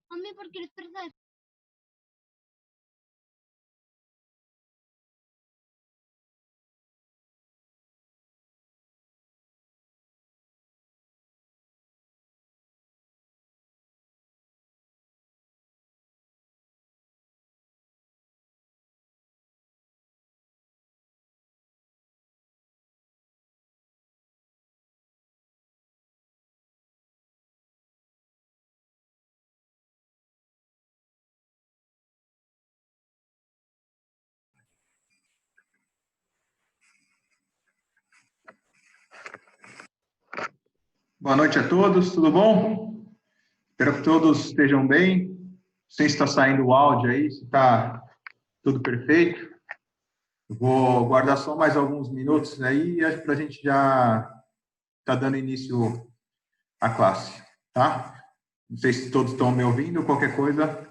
Mami, ¿por qué eres verdad? Boa noite a todos, tudo bom? Espero que todos estejam bem. Não sei se está saindo o áudio aí, se está tudo perfeito. Eu vou guardar só mais alguns minutos aí para a gente já estar dando início à classe, tá? Não sei se todos estão me ouvindo, qualquer coisa,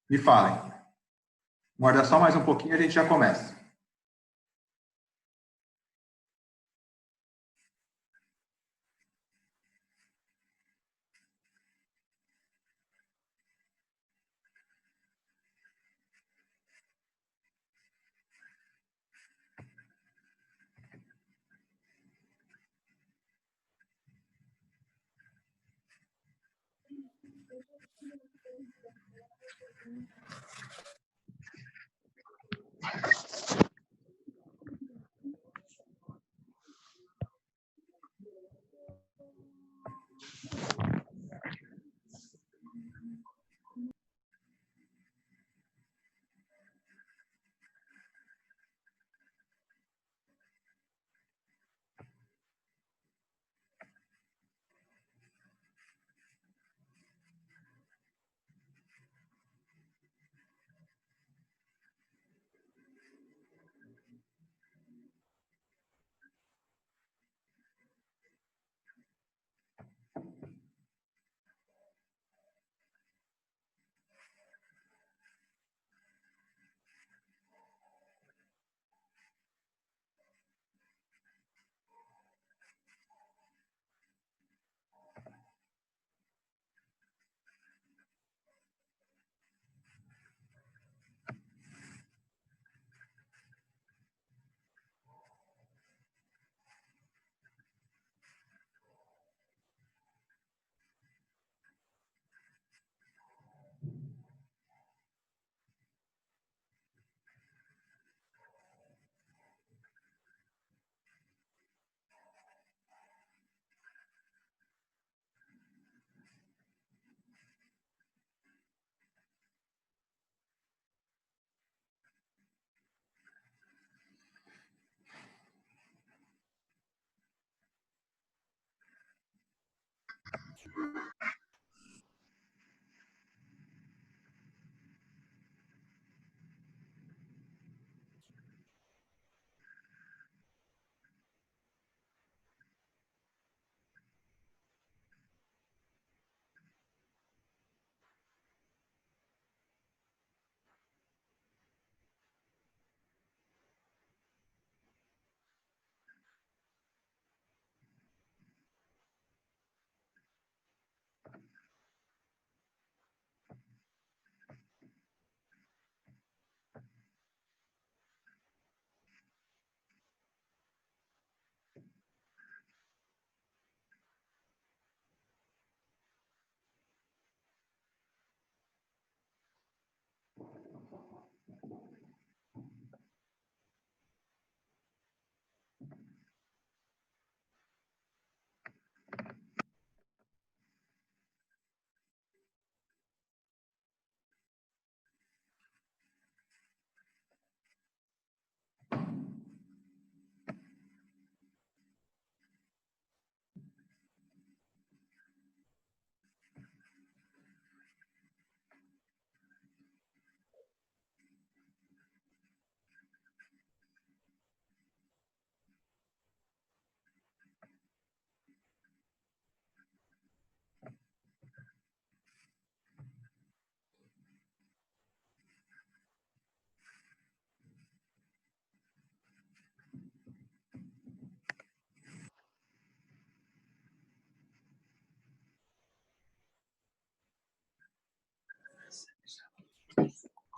me falem. Guardar só mais um pouquinho e a gente já começa.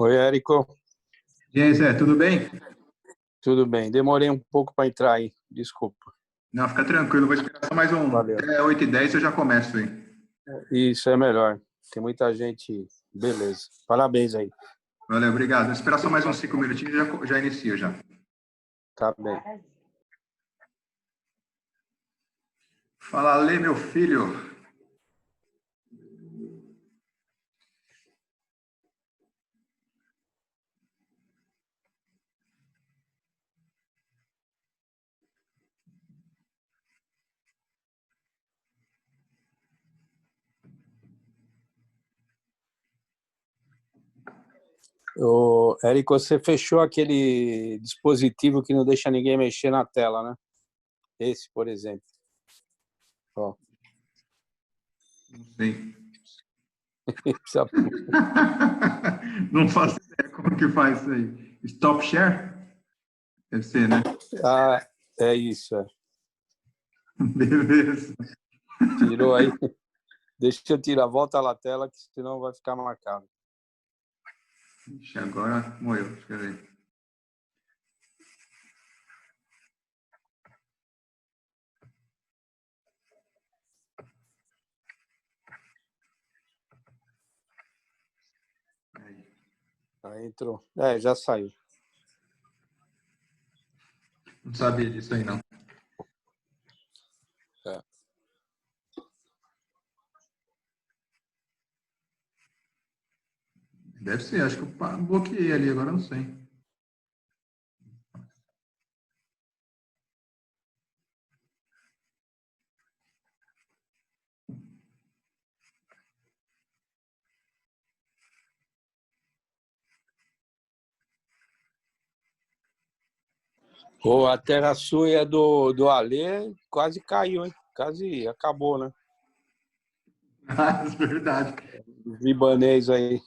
Oi, Érico. E aí, Zé, tudo bem? Tudo bem? Demorei um pouco para entrar aí. Desculpa. Não, fica tranquilo, vou esperar só mais um. Valeu. Até 8h10 eu já começo aí. Isso é melhor. Tem muita gente. Beleza. Parabéns aí. Valeu, obrigado. Vou esperar só mais uns 5 minutinhos e já inicio já. Tá bem. Fala, Lê, meu filho. Ô, Érico, você fechou aquele dispositivo que não deixa ninguém mexer na tela, né? Esse, por exemplo. Ó. Não sei. Precisa- Não faço ideia como que faz isso aí. Stop share? Deve ser, né? Ah, é isso. É. Beleza. Tirou aí. Deixa eu tirar. Volta lá a tela, que senão vai ficar marcado. Ixi, agora morreu. Deixa eu ver. Aí. Aí entrou. É, já saiu. Não sabia disso aí, não. É. Deve ser, acho que eu bloqueei ali, agora eu não sei. Pô, a terra suia do Alê quase caiu, hein? Quase acabou, né? Ah, é verdade. Os libanês aí.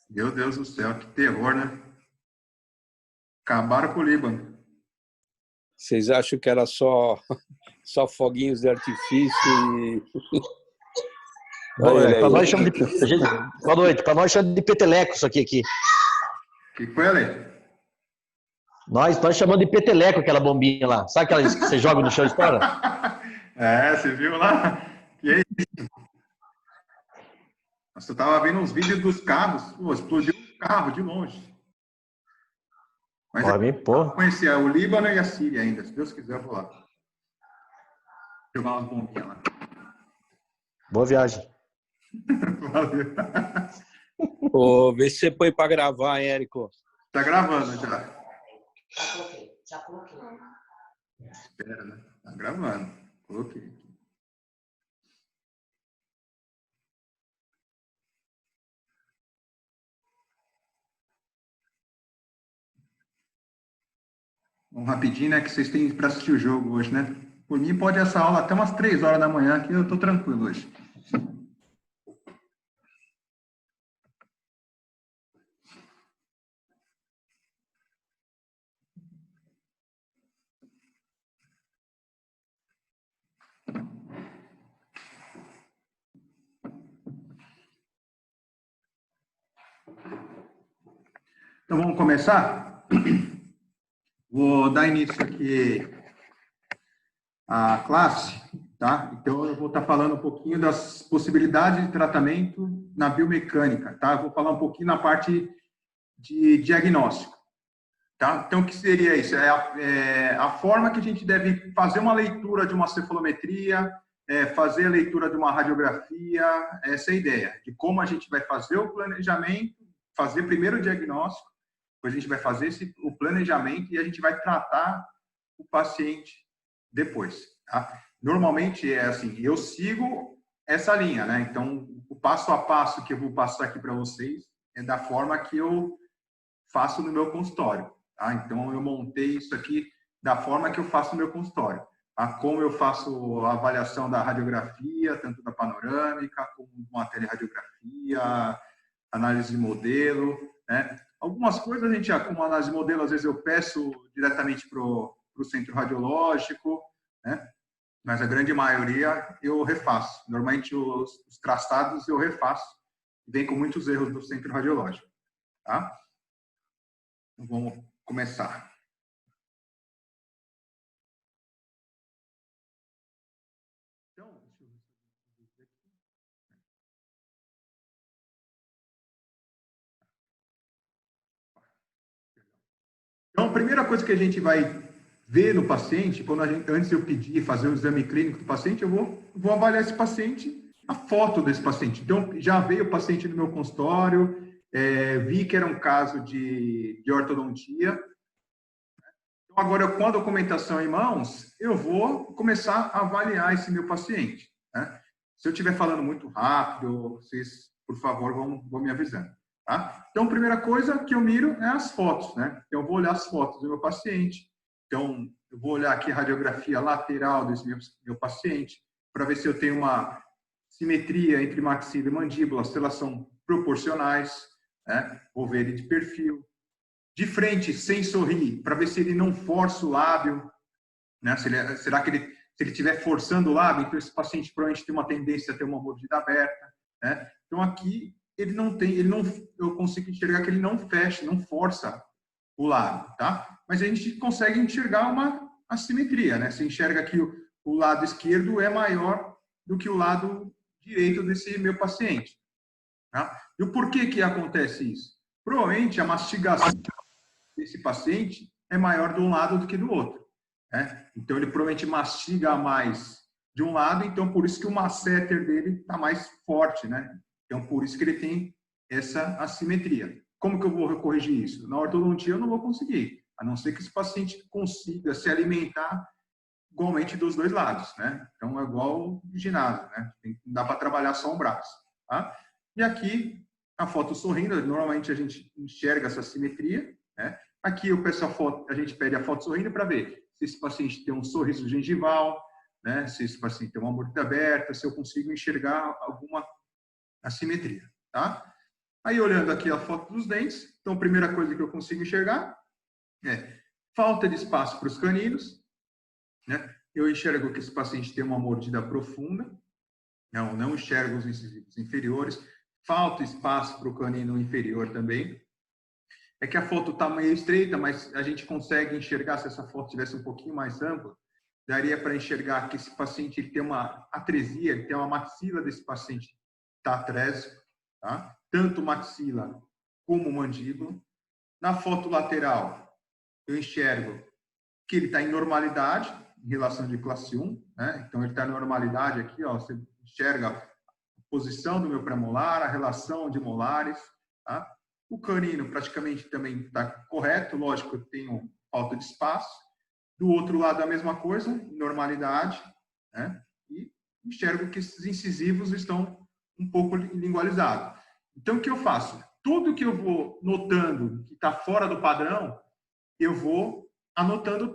Meu Deus do céu, que terror, né? Acabaram com o Líbano. Vocês acham que era só foguinhos de artifício e... Olha ele Para aí. nós chama de. Boa noite. Para nós chama de peteleco isso aqui. Que foi, Ale? Nós chamamos de peteleco aquela bombinha lá. Sabe aquelas que você joga no chão e estoura? É, você viu lá? Que é isso? Nossa, eu tava vendo uns vídeos dos carros. Pô, explodiu um carro de longe. Mas Para mim, pô. conhecia o Líbano e a Síria ainda. Se Deus quiser, eu vou lá. Jogar umas bombinhas lá. Boa viagem. Valeu. Pô, vê se você põe para gravar, hein, Érico. Tá gravando já. Já coloquei. Espera, né? Tá gravando. Coloquei. Vamos rapidinho, né? Que vocês têm para assistir o jogo hoje, né? Por mim, pode essa aula até umas 3 horas da manhã, que eu tô tranquilo hoje. Então, vamos começar? Vou dar início aqui à classe, tá? Então, eu vou estar falando um pouquinho das possibilidades de tratamento na biomecânica, tá? Eu vou falar um pouquinho na parte de diagnóstico, tá? Então, o que seria isso? É a forma que a gente deve fazer uma leitura de uma cefalometria, fazer a leitura de uma radiografia, essa é a ideia, de como a gente vai fazer o planejamento, fazer primeiro o diagnóstico, depois a gente vai fazer o planejamento e a gente vai tratar o paciente depois, tá? Normalmente é assim, eu sigo essa linha, né? Então, o passo a passo que eu vou passar aqui para vocês é da forma que eu faço no meu consultório, tá? Então, eu montei isso aqui da forma que eu faço no meu consultório, tá? Como eu faço a avaliação da radiografia, tanto da panorâmica, como uma teleradiografia, análise de modelo, né? Algumas coisas a gente, como análise de modelo, às vezes eu peço diretamente para o centro radiológico, né? Mas a grande maioria eu refaço. Normalmente os traçados eu refaço, vem com muitos erros do centro radiológico, tá? Então, vamos começar. Então, deixa eu ver aqui. Então, a primeira coisa que a gente vai ver no paciente, antes de eu pedir fazer o exame clínico do paciente, eu vou avaliar esse paciente, a foto desse paciente. Então, já veio o paciente no meu consultório, vi que era um caso de ortodontia. Então, agora, com a documentação em mãos, eu vou começar a avaliar esse meu paciente, né? Se eu estiver falando muito rápido, vocês, por favor, vão me avisando. Tá? Então, a primeira coisa que eu miro é as fotos, né? Então, eu vou olhar as fotos do meu paciente. Então, eu vou olhar aqui a radiografia lateral desse meu paciente para ver se eu tenho uma simetria entre maxila e mandíbula, se elas são proporcionais, né? Vou ver ele de perfil. De frente, sem sorrir, para ver se ele não força o lábio, né? Será que se ele estiver forçando o lábio, então esse paciente provavelmente tem uma tendência a ter uma mordida aberta, né? Então, aqui eu consigo enxergar que ele não fecha, não força o lábio, tá? Mas a gente consegue enxergar uma assimetria, né? Você enxerga que o lado esquerdo é maior do que o lado direito desse meu paciente, tá? E o porquê que acontece isso? Provavelmente a mastigação desse paciente é maior de um lado do que do outro, né? Então, ele provavelmente mastiga mais de um lado, então por isso que o masseter dele está mais forte, né? Então, por isso que ele tem essa assimetria. Como que eu vou corrigir isso? Na ortodontia eu não vou conseguir, a não ser que esse paciente consiga se alimentar igualmente dos dois lados, né? Então, é igual ginásio, né? Não dá para trabalhar só um braço, tá? E aqui, a foto sorrindo, normalmente a gente enxerga essa simetria, né? Aqui eu peço a gente pede a foto sorrindo para ver se esse paciente tem um sorriso gengival, né? Se esse paciente tem uma mordida aberta, se eu consigo enxergar alguma assimetria, tá? Aí, olhando aqui a foto dos dentes, então, a primeira coisa que eu consigo enxergar é falta de espaço para os caninos, né? Eu enxergo que esse paciente tem uma mordida profunda, não enxergo os incisivos inferiores, falta espaço para o canino inferior também. É que a foto está meio estreita, mas a gente consegue enxergar, se essa foto tivesse um pouquinho mais ampla, daria para enxergar que esse paciente ele tem uma atresia, ele tem uma maxila desse paciente está atrésico, tá? Tanto maxila como mandíbula. Na foto lateral, eu enxergo que ele está em normalidade, em relação de classe 1, né? Então, ele está em normalidade aqui, ó, você enxerga a posição do meu premolar, a relação de molares, tá? O canino praticamente também está correto, lógico, eu tenho falta de espaço. Do outro lado, a mesma coisa, normalidade, né? E enxergo que esses incisivos estão um pouco lingualizados. Então, o que eu faço? Tudo que eu vou notando que está fora do padrão, eu vou anotando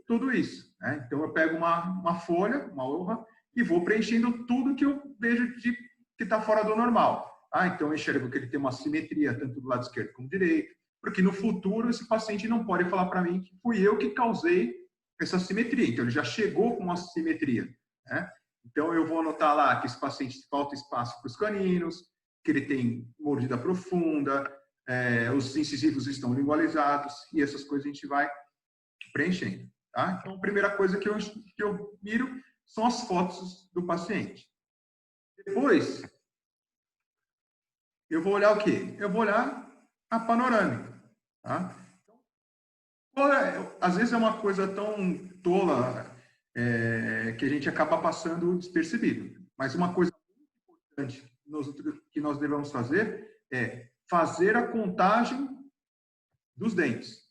tudo isso, né? Então, eu pego uma folha, uma hoja, e vou preenchendo tudo que eu vejo que está fora do normal. Então, eu enxergo que ele tem uma simetria tanto do lado esquerdo como do direito, porque no futuro esse paciente não pode falar para mim que fui eu que causei essa simetria. Então, ele já chegou com uma simetria, né? Então, eu vou anotar lá que esse paciente falta espaço para os caninos, que ele tem mordida profunda, os incisivos estão lingualizados, e essas coisas a gente vai preenchendo, tá? Então, a primeira coisa que eu miro são as fotos do paciente. Depois, eu vou olhar o quê? Eu vou olhar a panorâmica, tá? Às vezes é uma coisa tão tola que a gente acaba passando despercebido. Mas uma coisa muito importante que nós devemos fazer é fazer a contagem dos dentes.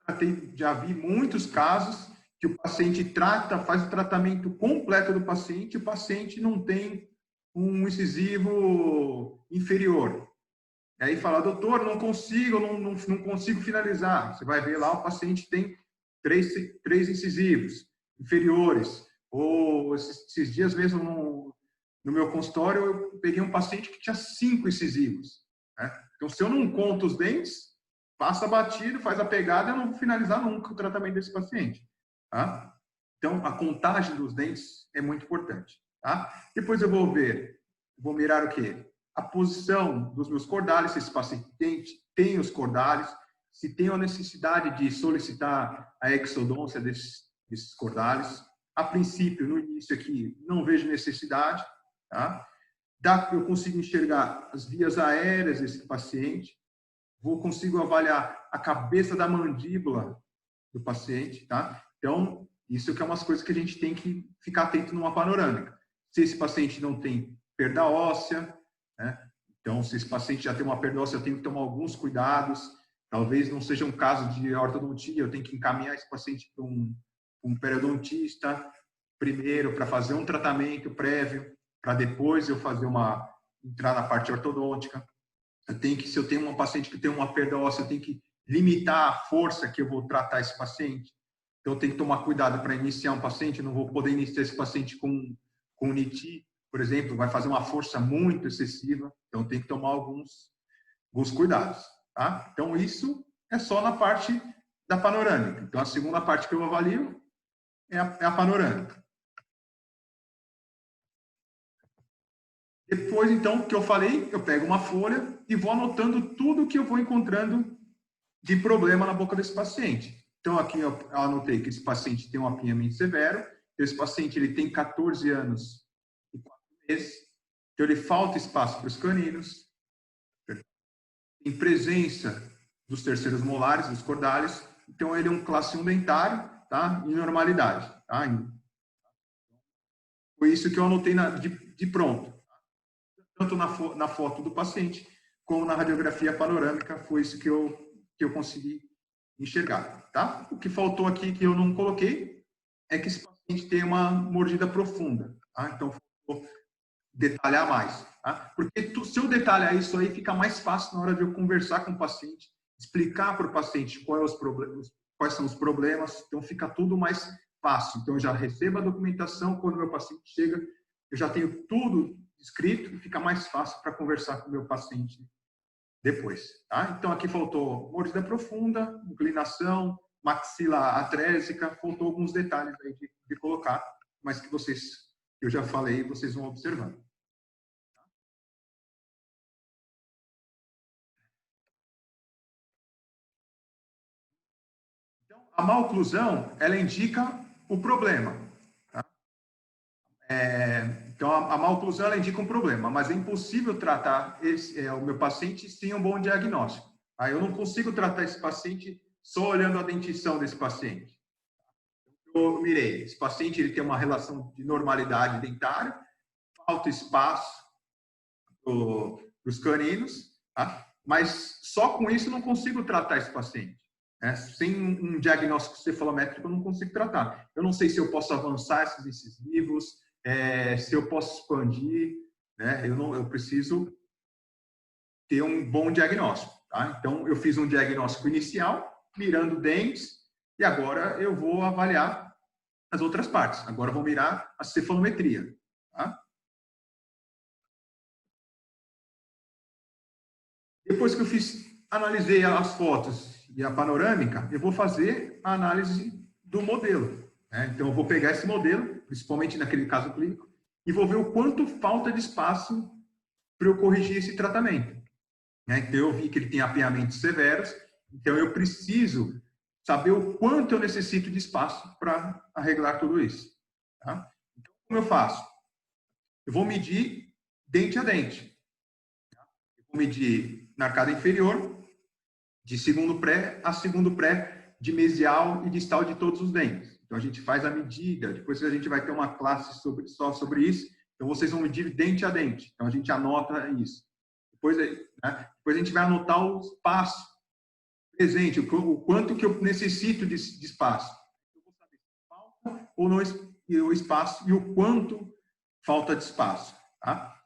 Eu já vi muitos casos que o paciente faz o tratamento completo do paciente e o paciente não tem um incisivo inferior. E aí fala, doutor, não consigo finalizar. Você vai ver lá, o paciente tem três incisivos inferiores. Ou esses dias mesmo no meu consultório, eu peguei um paciente que tinha 5 incisivos, né? Então, se eu não conto os dentes, passa batido, faz a pegada, eu não vou finalizar nunca o tratamento desse paciente, tá? Então, a contagem dos dentes é muito importante, tá? Depois eu vou mirar o quê? a posição dos meus cordales, se esse paciente tem os cordales, se tem a necessidade de solicitar a exodôncia desses cordales. A princípio, no início aqui, não vejo necessidade, tá? Eu consigo enxergar as vias aéreas desse paciente, consigo avaliar a cabeça da mandíbula do paciente, tá? Então, isso que é umas coisas que a gente tem que ficar atento numa panorâmica. Se esse paciente não tem perda óssea, né? Então, se esse paciente já tem uma perda óssea, eu tenho que tomar alguns cuidados. Talvez não seja um caso de ortodontia, eu tenho que encaminhar esse paciente para um periodontista primeiro, para fazer um tratamento prévio, para depois eu entrar na parte ortodôntica. Se eu tenho um paciente que tem uma perda óssea, eu tenho que limitar a força que eu vou tratar esse paciente. Então, eu tenho que tomar cuidado para iniciar um paciente, eu não vou poder iniciar esse paciente com NITI, por exemplo, vai fazer uma força muito excessiva, então tem que tomar alguns cuidados, tá? Então, isso é só na parte da panorâmica. Então, a segunda parte que eu avalio é a panorâmica. Depois, então, que eu falei, eu pego uma folha e vou anotando tudo que eu vou encontrando de problema na boca desse paciente. Então, aqui eu anotei que esse paciente tem um apinhamento severo, esse paciente ele tem 14 anos e 4 meses, então ele falta espaço para os caninos, em presença dos terceiros molares, dos cordales, então ele é um classe 1 dentário, tá? Em normalidade, tá? Foi isso que eu anotei de pronto. Tanto na foto do paciente, como na radiografia panorâmica, foi isso que eu consegui enxergar, tá? O que faltou aqui, que eu não coloquei, é que esse paciente tem uma mordida profunda, tá? Então, vou detalhar mais, tá? Porque se eu detalhar isso aí, fica mais fácil na hora de eu conversar com o paciente, explicar para o paciente quais são os problemas, então fica tudo mais fácil. Então, eu já recebo a documentação, quando o meu paciente chega, eu já tenho tudo escrito e fica mais fácil para conversar com o meu paciente depois, tá? Então, aqui faltou mordida profunda, inclinação, maxila atrésica, faltou alguns detalhes aí de colocar, mas que eu já falei, vocês vão observando. Então, a maloclusão, ela indica o problema, tá? Então, a maloclusão, ela indica um problema, mas é impossível tratar o meu paciente sem um bom diagnóstico. Tá? Eu não consigo tratar esse paciente só olhando a dentição desse paciente. Eu mirei, esse paciente ele tem uma relação de normalidade dentária, falta espaço para os caninos, tá? Mas só com isso eu não consigo tratar esse paciente. Né? Sem um diagnóstico cefalométrico eu não consigo tratar. Eu não sei se eu posso avançar esses incisivos, se eu posso expandir, né? Eu preciso ter um bom diagnóstico, tá? Então, eu fiz um diagnóstico inicial, mirando dentes, e agora eu vou avaliar as outras partes. Agora eu vou mirar a cefalometria, tá? Depois que eu analisei as fotos e a panorâmica, eu vou fazer a análise do modelo, né? Então, eu vou pegar esse modelo, principalmente naquele caso clínico, e vou ver o quanto falta de espaço para eu corrigir esse tratamento. Né? Então, eu vi que ele tem apiamentos severos, então eu preciso saber o quanto eu necessito de espaço para arreglar tudo isso. Tá? Então, como eu faço? Eu vou medir dente a dente. Eu vou medir na arcada inferior, de segundo pré a segundo pré, de mesial e distal de todos os dentes. Então, a gente faz a medida, depois a gente vai ter uma classe só sobre isso, então vocês vão medir dente a dente. Então, a gente anota isso. Depois a gente vai anotar o espaço presente, o quanto que eu necessito de espaço. Eu vou saber se falta ou não o espaço e o quanto falta de espaço. Tá?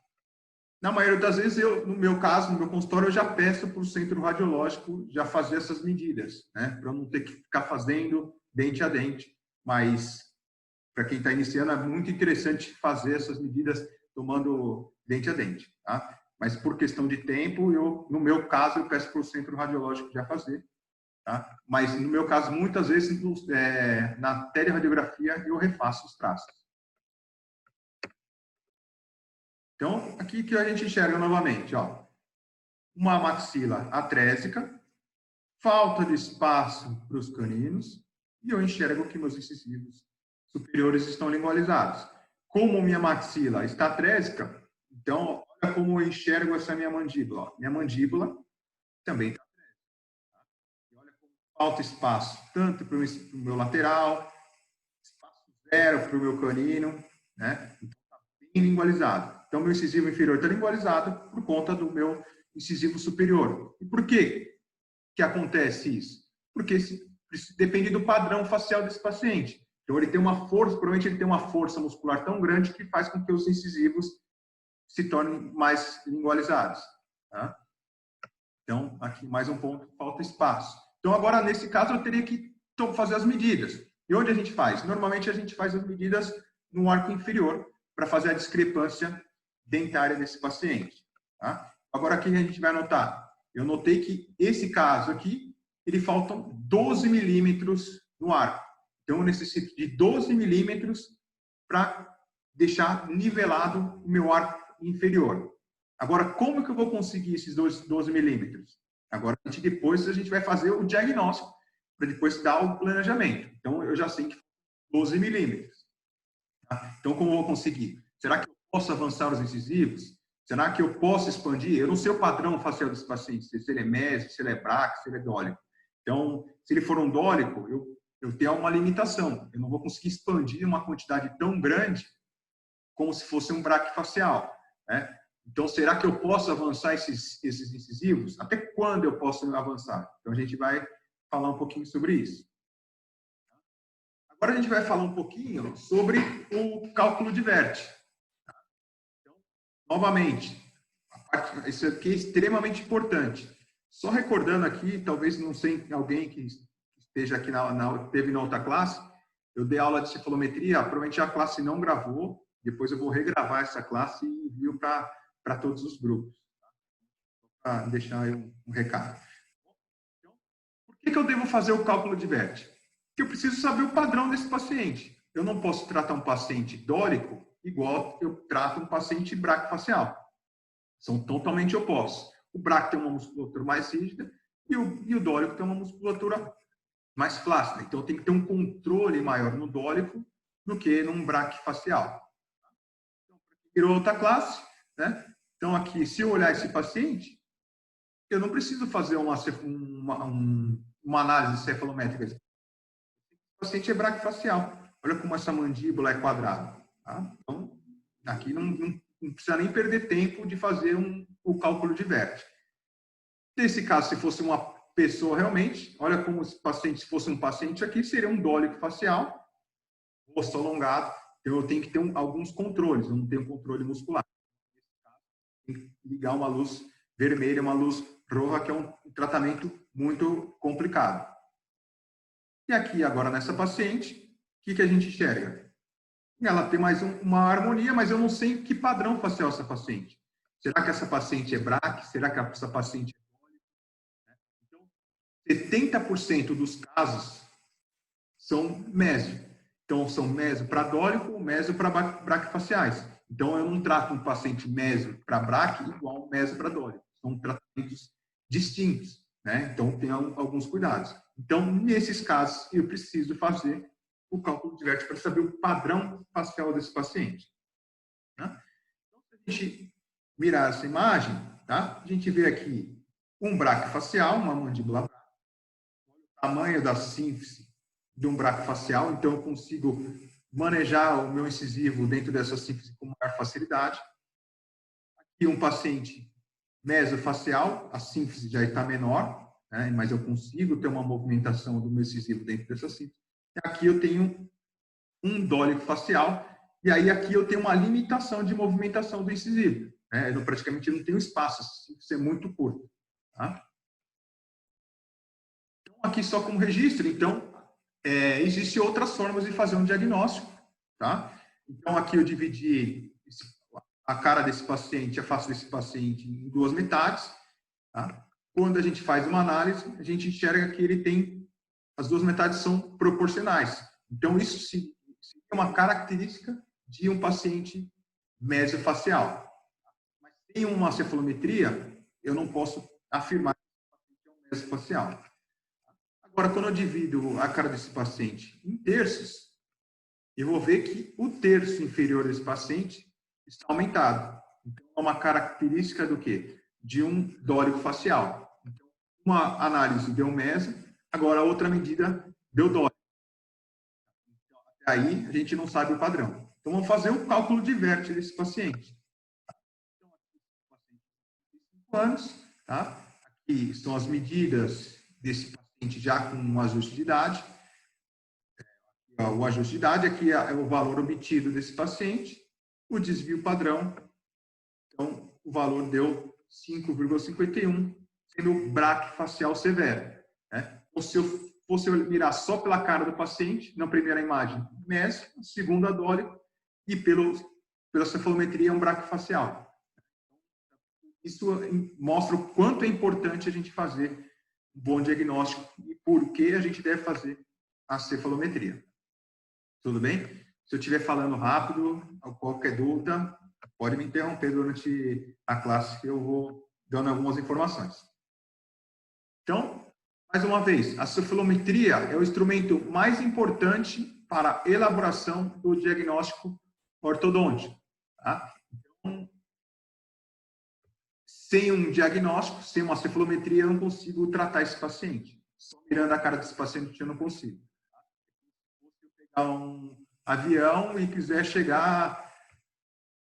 Na maioria das vezes, no meu caso, no meu consultório, eu já peço para o centro radiológico já fazer essas medidas, né? Para eu não ter que ficar fazendo dente a dente. Mas, para quem está iniciando, é muito interessante fazer essas medidas tomando dente a dente. Tá? Mas, por questão de tempo, no meu caso, eu peço para o centro radiológico já fazer. Tá? Mas, no meu caso, muitas vezes, na teleradiografia, eu refaço os traços. Então, aqui que a gente enxerga novamente, ó, uma maxila atrésica, falta de espaço para os caninos, e eu enxergo que meus incisivos superiores estão lingualizados. Como minha maxila está atrésica, então, olha como eu enxergo essa minha mandíbula. Ó. Minha mandíbula também está atrésica. Tá? E olha como falta espaço, tanto para o meu lateral, espaço zero para o meu canino, né? Então, está bem lingualizado. Então, meu incisivo inferior está lingualizado por conta do meu incisivo superior. E por quê que acontece isso? Porque depende do padrão facial desse paciente. Então, ele tem uma força, provavelmente ele tem uma força muscular tão grande que faz com que os incisivos se tornem mais lingualizados. Tá? Então, aqui mais um ponto, falta espaço. Então, agora, nesse caso, eu teria que fazer as medidas. E onde a gente faz? Normalmente, a gente faz as medidas no arco inferior para fazer a discrepância dentária desse paciente. Tá? Agora, aqui a gente vai anotar. Eu notei que esse caso aqui, ele faltam 12 milímetros no arco. Então, eu necessito de 12 milímetros para deixar nivelado o meu arco inferior. Agora, como que eu vou conseguir esses 12 milímetros? Agora, depois a gente vai fazer o diagnóstico, para depois dar o planejamento. Então, eu já sei que 12 milímetros. Tá? Então, como eu vou conseguir? Será que eu posso avançar os incisivos? Será que eu posso expandir? Eu não sei o padrão facial desse paciente, se ele é mésio, se ele é braque, se ele é dólico. Então, se ele for um dólico, eu tenho uma limitação. Eu não vou conseguir expandir uma quantidade tão grande como se fosse um braque facial. Né? Então, será que eu posso avançar esses incisivos? Até quando eu posso avançar? Então, a gente vai falar um pouquinho sobre isso. Agora, a gente vai falar um pouquinho sobre o cálculo de vértice. Então, novamente, isso aqui é extremamente importante. Só recordando aqui, talvez não sei alguém que esteja aqui teve na outra classe, eu dei aula de cefalometria, provavelmente a classe não gravou, depois eu vou regravar essa classe e envio para todos os grupos. Para deixar aí um recado. Então, por que eu devo fazer o cálculo de vértice? Porque eu preciso saber o padrão desse paciente. Eu não posso tratar um paciente dólico igual eu trato um paciente braquifacial. São totalmente opostos. O braque tem uma musculatura mais rígida e o dólico tem uma musculatura mais flácida. Então, tem que ter um controle maior no dólico do que num braque facial. Então, virou outra classe, né? Então, aqui, se eu olhar esse paciente, eu não preciso fazer uma análise cefalométrica. O paciente é braque facial. Olha como essa mandíbula é quadrada. Tá? Então, aqui não precisa nem perder tempo de fazer o cálculo de vértice. Nesse caso, se fosse uma pessoa realmente, olha como se fosse um paciente aqui, seria um dólico facial, rosto alongado, então eu tenho que ter alguns controles, eu não tenho controle muscular. Tem que ligar uma luz vermelha, uma luz roxa, que é um tratamento muito complicado. E aqui, agora, nessa paciente, o que a gente enxerga? Ela tem mais uma harmonia, mas eu não sei que padrão facial essa paciente. Será que essa paciente é braque? Será que essa paciente é dólico? Então, 70% dos casos são mésio. Então, são mésio para dólico ou mésio para braquifaciais. Então, eu não trato um paciente mésio para braque igual um mésio para dólico. São tratamentos distintos, né? Então, tem alguns cuidados. Então, nesses casos, eu preciso fazer o cálculo de vértice para saber o padrão facial desse paciente. Tá? Então, se a gente mirar essa imagem, tá? A gente vê aqui um braque facial, uma mandíbula braque, o tamanho da sínfise de um braque facial, então eu consigo manejar o meu incisivo dentro dessa sínfise com maior facilidade. Aqui um paciente mesofacial, a sínfise já está menor, né? Mas eu consigo ter uma movimentação do meu incisivo dentro dessa sínfise. Aqui eu tenho um dólico facial, e aí aqui eu tenho uma limitação de movimentação do incisivo. Né? Eu praticamente não tenho espaço, isso é muito curto. Tá? Então, aqui só como registro, então, existem outras formas de fazer um diagnóstico. Tá? Então, aqui eu dividi a cara desse paciente, a face desse paciente em duas metades. Tá? Quando a gente faz uma análise, a gente enxerga que ele tem as duas metades são proporcionais. Então, isso é uma característica de um paciente mesofacial. sem uma cefalometria, eu não posso afirmar que é um mesofacial. Agora, quando eu divido a cara desse paciente em terços, eu vou ver que o terço inferior desse paciente está aumentado. Então, é uma característica do quê? De um dórico facial. Então, uma análise deu meso, agora a outra medida deu dórico. Então, até aí, a gente não sabe o padrão. Então, vamos fazer o cálculo de vértice desse paciente. Então, aqui, o paciente tem 5 anos, tá? Aqui estão as medidas desse paciente já com um ajuste de idade. O ajuste de idade aqui é o valor obtido desse paciente, o desvio padrão, então o valor deu 5,51, sendo braquifacial severo. Né? Ou se eu fosse mirar só pela cara do paciente, na primeira imagem, MES, na segunda, dólico, e pela cefalometria, um braquifacial. Isso mostra o quanto é importante a gente fazer um bom diagnóstico e por que a gente deve fazer a cefalometria. Tudo bem? Se eu estiver falando rápido, qualquer dúvida, pode me interromper durante a classe que eu vou dando algumas informações. Então, mais uma vez, a cefalometria é o instrumento mais importante para a elaboração do diagnóstico ortodôntico. Tá? Então, sem um diagnóstico, sem uma cefalometria, eu não consigo tratar esse paciente. Só mirando a cara desse paciente, eu não consigo. Um avião e quiser chegar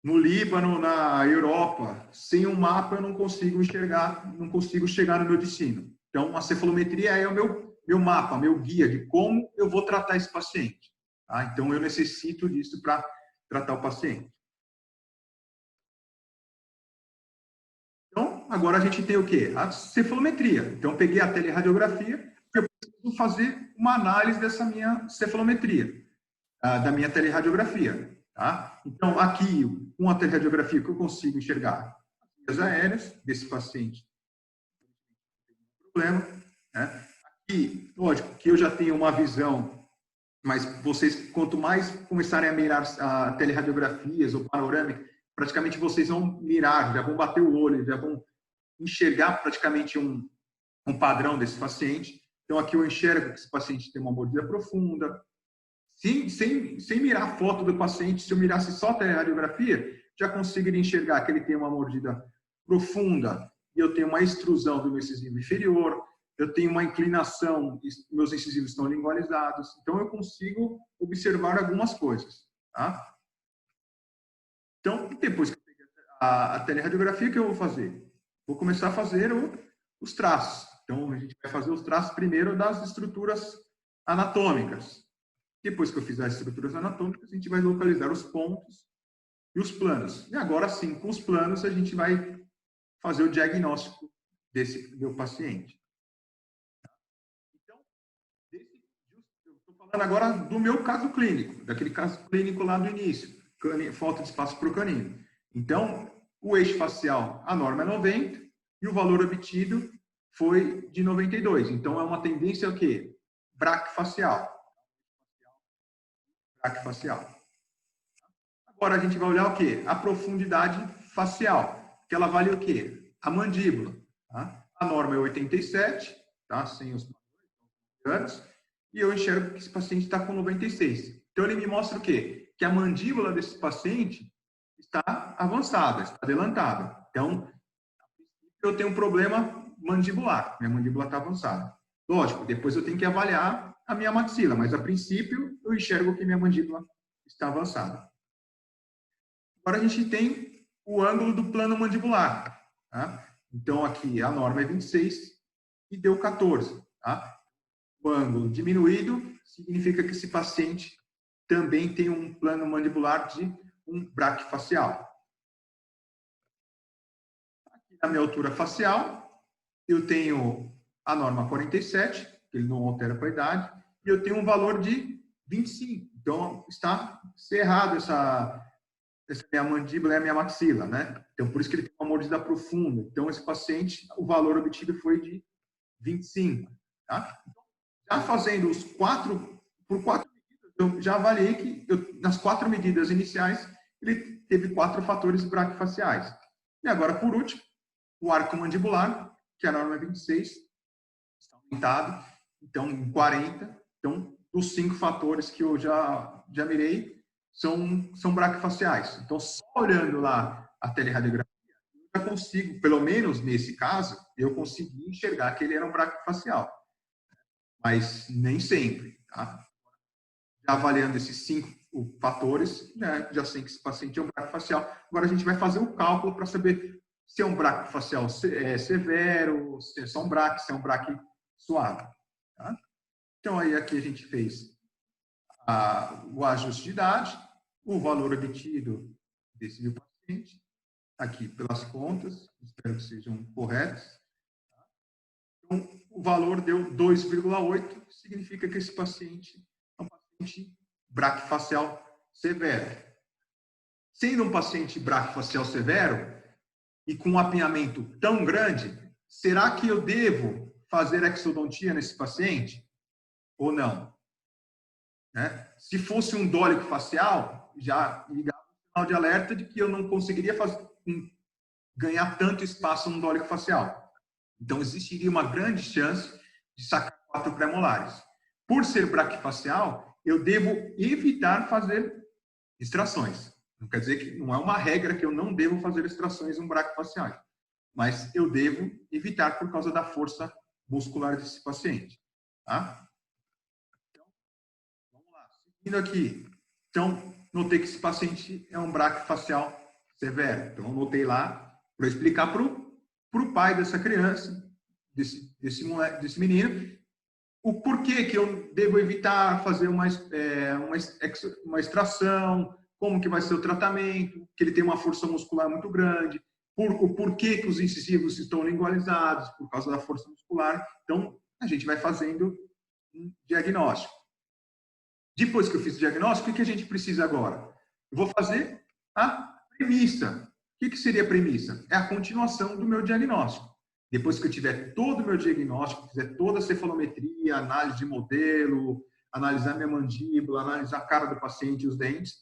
no Líbano, na Europa, sem um mapa eu não consigo enxergar, não consigo chegar no meu destino. Então, a cefalometria é o meu mapa, meu guia de como eu vou tratar esse paciente. Tá? Então, eu necessito disso para tratar o paciente. Então, agora a gente tem o quê? A cefalometria. Então, eu peguei a teleradiografia, eu preciso fazer uma análise dessa minha cefalometria, da minha teleradiografia. Tá? Então, aqui, com a teleradiografia que eu consigo enxergar as vias aéreas desse paciente, não tem problema. Né? Aqui, lógico, que eu já tenho uma visão, mas vocês, quanto mais começarem a mirar a telerradiografias ou panorâmica, praticamente vocês vão mirar, já vão bater o olho, já vão enxergar praticamente um padrão desse paciente. Então, aqui eu enxergo que esse paciente tem uma mordida profunda. Sem mirar a foto do paciente, se eu mirasse só a teleradiografia, já conseguiria enxergar que ele tem uma mordida profunda e eu tenho uma extrusão do meu incisivo inferior, eu tenho uma inclinação, meus incisivos estão lingualizados. Então, eu consigo observar algumas coisas. Tá? Então, depois que eu peguei a teleradiografia, o que eu vou fazer? Vou começar a fazer os traços. Então, a gente vai fazer os traços primeiro das estruturas anatômicas. Depois que eu fizer as estruturas anatômicas, a gente vai localizar os pontos e os planos. E agora sim, com os planos, a gente vai fazer o diagnóstico desse meu paciente. Então, eu estou falando agora do meu caso clínico, daquele caso clínico lá do início, falta de espaço para o canino. Então, o eixo facial, a norma é 90 e o valor obtido foi de 92. Então, é uma tendência o quê? Braquifacial. Agora a gente vai olhar o quê? A profundidade facial, que ela vale o quê? A mandíbula. Tá? A norma é 87, tá? Sem os anos, e eu enxergo que esse paciente está com 96. Então ele me mostra o quê? Que a mandíbula desse paciente está avançada, está adelantada. Então, eu tenho um problema mandibular, minha mandíbula está avançada. Lógico, depois eu tenho que avaliar a minha maxila, mas a princípio eu enxergo que minha mandíbula está avançada. Agora a gente tem o ângulo do plano mandibular. Tá? Então aqui a norma é 26 e deu 14. Tá? O ângulo diminuído significa que esse paciente também tem um plano mandibular de um braquifacial. Aqui na minha altura facial, eu tenho a norma 47, que ele não altera com a idade, e eu tenho um valor de 25. Então, está cerrado essa minha mandíbula e a minha maxila, né? Então, por isso que ele tem uma mordida profunda. Então, esse paciente, o valor obtido foi de 25. Tá? Já fazendo por 4 medidas, eu já avaliei que nas 4 medidas iniciais, ele teve 4 fatores braquifaciais. E agora, por último, o arco mandibular, que a norma é 26, está aumentado, então em 40. Então, os 5 fatores que eu já mirei são braquifaciais. Então, só olhando lá a teleradiografia, eu já consigo, pelo menos nesse caso, eu consegui enxergar que ele era um braquifacial. Mas nem sempre, tá? Já avaliando esses 5 fatores, né, já sei que esse paciente é um braquifacial. Agora a gente vai fazer o cálculo para saber se é um braquifacial severo, se é só um braque, se é um braque suave. Tá? Então, aí aqui a gente fez o ajuste de idade, o valor obtido desse meu paciente, aqui pelas contas, espero que sejam corretas. Então, o valor deu 2,8, significa que esse paciente é um paciente braquifacial severo. Sendo um paciente braquifacial severo e com um apinhamento tão grande, será que eu devo fazer exodontia nesse paciente ou não? Né? Se fosse um dólico facial, já ligava o sinal de alerta de que eu não conseguiria ganhar tanto espaço no dólico facial. Então, existiria uma grande chance de sacar 4 pré-molares. Por ser braquifacial, eu devo evitar fazer extrações. Não quer dizer que não é uma regra que eu não devo fazer extrações em braquifaciais, mas eu devo evitar por causa da força muscular desse paciente. Tá? Então, vamos lá. Seguindo aqui. Então, notei que esse paciente é um braquifacial severo. Então, eu notei lá para explicar para o pai dessa criança, desse menino, o porquê que eu devo evitar fazer uma extração, como que vai ser o tratamento, que ele tem uma força muscular muito grande, o porquê que os incisivos estão lingualizados, por causa da força muscular. Então, a gente vai fazendo um diagnóstico. Depois que eu fiz o diagnóstico, o que a gente precisa agora? Eu vou fazer a premissa. O que seria a premissa? É a continuação do meu diagnóstico. Depois que eu tiver todo o meu diagnóstico, fizer toda a cefalometria, análise de modelo, analisar minha mandíbula, analisar a cara do paciente e os dentes,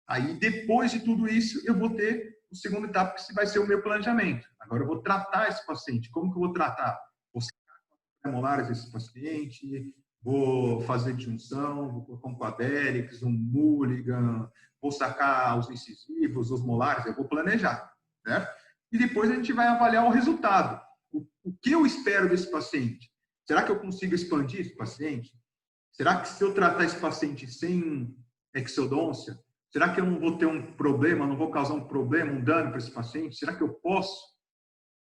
aí depois de tudo isso, eu vou ter o segundo etapa, que vai ser o meu planejamento. Agora eu vou tratar esse paciente. Como que eu vou tratar? Vou sacar os pré-molares desse paciente, vou fazer disjunção, vou colocar um quadrix, um mulligan, vou sacar os incisivos, os molares, eu vou planejar, né? E depois a gente vai avaliar o resultado. O que eu espero desse paciente? Será que eu consigo expandir esse paciente? Será que se eu tratar esse paciente sem exodôncia, será que eu não vou ter um problema, não vou causar um problema, um dano para esse paciente? Será que eu posso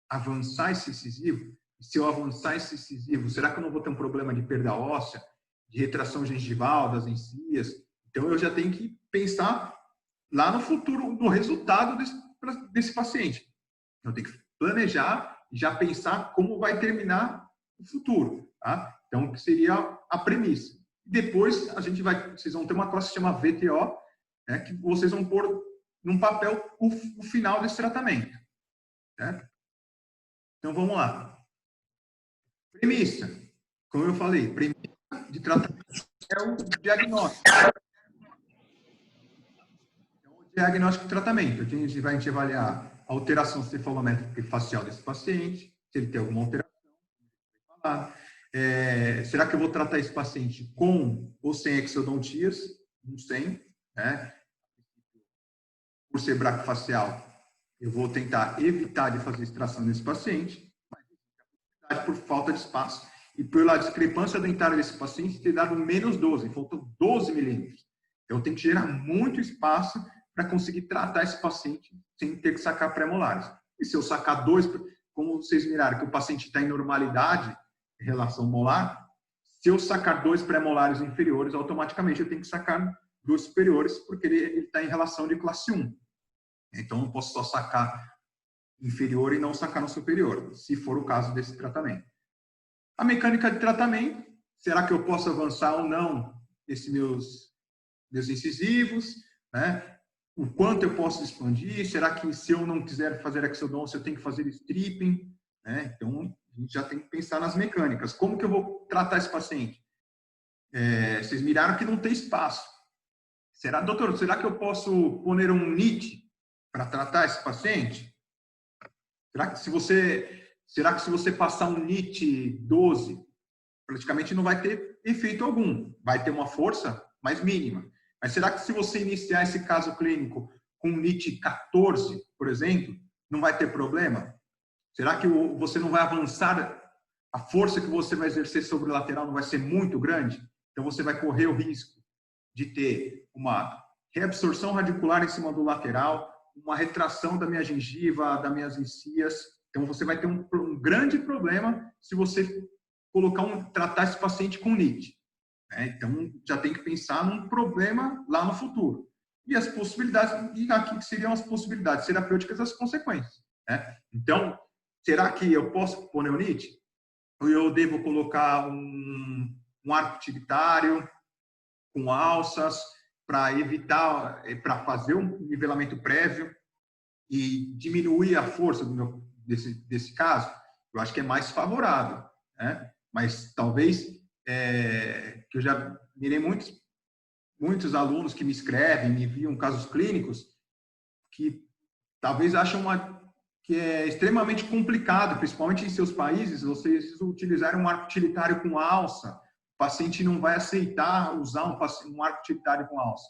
avançar esse incisivo? E se eu avançar esse incisivo, será que eu não vou ter um problema de perda óssea, de retração gengival das encias? Então, eu já tenho que pensar lá no futuro, no resultado desse paciente. Eu tenho que planejar e já pensar como vai terminar o futuro. Tá? Então, que seria a premissa. Depois, vocês vão ter uma classe que se chama VTO, né, que vocês vão pôr num papel o final desse tratamento. Certo? Então, vamos lá. Premissa. Como eu falei, premissa de tratamento é o diagnóstico. Então, o diagnóstico de tratamento. A gente vai avaliar a alteração cefalométrica e facial desse paciente, se ele tem alguma alteração. Será que eu vou tratar esse paciente com ou sem exodontias? Não sem, né? Por ser braquifacial, eu vou tentar evitar de fazer extração nesse paciente, mas por falta de espaço e pela discrepância dentária desse paciente ter dado menos 12, faltou 12 milímetros. Então, eu tenho que gerar muito espaço para conseguir tratar esse paciente sem ter que sacar pré-molares. E se eu sacar 2, como vocês miraram que o paciente está em normalidade em relação molar, se eu sacar 2 pré-molares inferiores, automaticamente eu tenho que sacar 2 superiores, porque ele está em relação de classe 1. Então, eu não posso só sacar inferior e não sacar no superior, se for o caso desse tratamento. A mecânica de tratamento, será que eu posso avançar ou não esses meus incisivos, né? O quanto eu posso expandir? Será que se eu não quiser fazer exodôncia, eu tenho que fazer stripping? Né? Então, a gente já tem que pensar nas mecânicas. Como que eu vou tratar esse paciente? Vocês miraram que não tem espaço. Doutor, será que eu posso pôr um NIT para tratar esse paciente? Será que se você passar um NIT 12, praticamente não vai ter efeito algum? Vai ter uma força, mas mínima. Mas será que se você iniciar esse caso clínico com um NIT 14, por exemplo, não vai ter problema? Será que você não vai avançar? A força que você vai exercer sobre o lateral não vai ser muito grande? Então, você vai correr o risco de ter uma reabsorção radicular em cima do lateral, uma retração da minha gengiva, das minhas encias. Então, você vai ter um grande problema se você tratar esse paciente com NIT. Né? Então, já tem que pensar num problema lá no futuro. E as possibilidades, e aqui que seriam as possibilidades terapêuticas e as consequências. Né? Então, será que eu posso pôr neonite? Ou eu devo colocar um arco utilitário com alças para evitar, para fazer um nivelamento prévio e diminuir a força desse caso? Eu acho que é mais favorável. Né? Mas talvez, que eu já mirei muitos alunos que me escrevem, me enviam casos clínicos, que talvez acham que é extremamente complicado, principalmente em seus países, vocês utilizarem um arco utilitário com alça, o paciente não vai aceitar usar um arco utilitário com alça.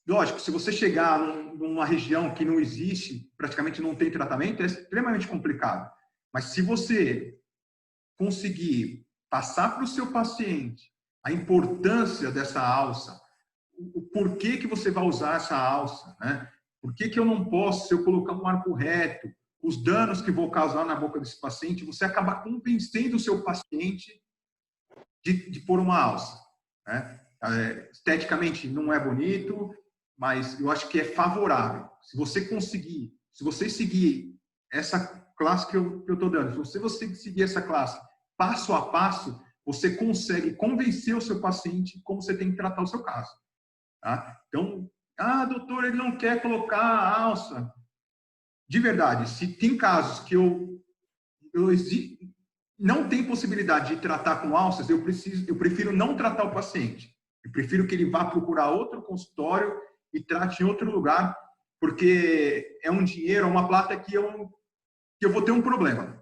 Lógico, se você chegar numa região que não existe, praticamente não tem tratamento, é extremamente complicado. Mas se você conseguir passar para o seu paciente a importância dessa alça, o porquê que você vai usar essa alça, né? Por que eu não posso, se eu colocar um arco reto, os danos que vou causar na boca desse paciente, você acaba convencendo o seu paciente de pôr uma alça. Né? Esteticamente não é bonito, mas eu acho que é favorável. Se você conseguir, se você seguir essa classe que eu estou dando, se você seguir essa classe passo a passo, você consegue convencer o seu paciente como você tem que tratar o seu caso. Tá? Então, doutor, ele não quer colocar a alça. De verdade, se tem casos que não tem possibilidade de tratar com alças, eu prefiro não tratar o paciente. Eu prefiro que ele vá procurar outro consultório e trate em outro lugar, porque é um dinheiro, é uma plata que eu vou ter um problema.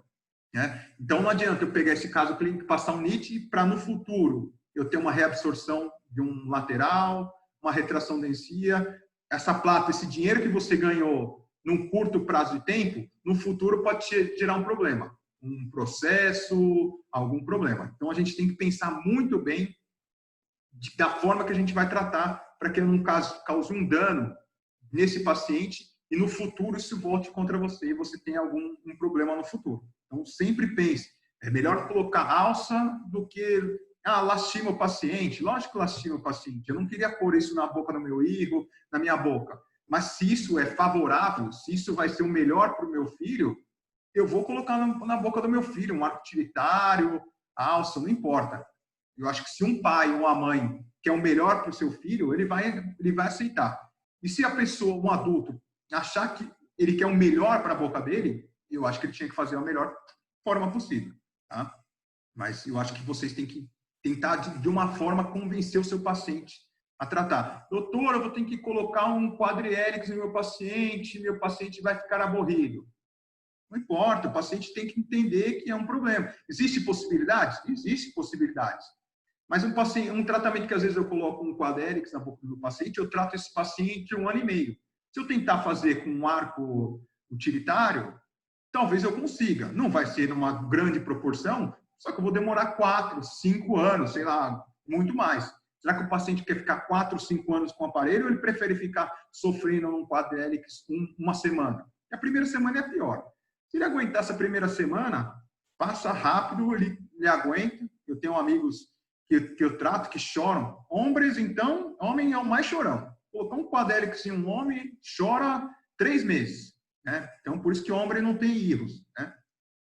Né? Então, não adianta eu pegar esse caso clínico e passar um NIT para, no futuro, eu ter uma reabsorção de um lateral, uma retração da encia. Essa plata, esse dinheiro que você ganhou num curto prazo de tempo, no futuro pode gerar um problema, um processo, algum problema. Então, a gente tem que pensar muito bem da forma que a gente vai tratar para que, num caso, cause um dano nesse paciente e no futuro isso volte contra você e você tenha algum problema no futuro. Então, sempre pense, é melhor colocar alça do que lastima o paciente. Lógico que lastima o paciente. Eu não queria pôr isso na boca do meu filho, na minha boca. Mas se isso é favorável, se isso vai ser o melhor para o meu filho, eu vou colocar na boca do meu filho um arco utilitário, alça, não importa. Eu acho que se um pai ou uma mãe quer o melhor para o seu filho, ele vai aceitar. E se a pessoa, um adulto, achar que ele quer o melhor para a boca dele, eu acho que ele tinha que fazer a melhor forma possível. Tá? Mas eu acho que vocês têm que tentar, de uma forma, convencer o seu paciente a tratar. Doutor, eu vou ter que colocar um quadriélix no meu paciente vai ficar aborrido. Não importa, o paciente tem que entender que é um problema. Existem possibilidades? Existem possibilidades. Mas um tratamento que às vezes eu coloco um quadriélix na boca do paciente, eu trato esse paciente 1 ano e meio. Se eu tentar fazer com um arco utilitário, talvez eu consiga. Não vai ser numa grande proporção, só que eu vou demorar 4, 5 anos, sei lá, muito mais. Será que o paciente quer ficar 4, 5 anos com o aparelho ou ele prefere ficar sofrendo num quadriélix uma semana? E a primeira semana é a pior. Se ele aguentar essa primeira semana, passa rápido, ele aguenta. Eu tenho amigos que eu trato que choram. Então, homem é o mais chorão. Colocar um quadriélix em um homem, chora 3 meses. Né? Então, por isso que o homem não tem erros. Né?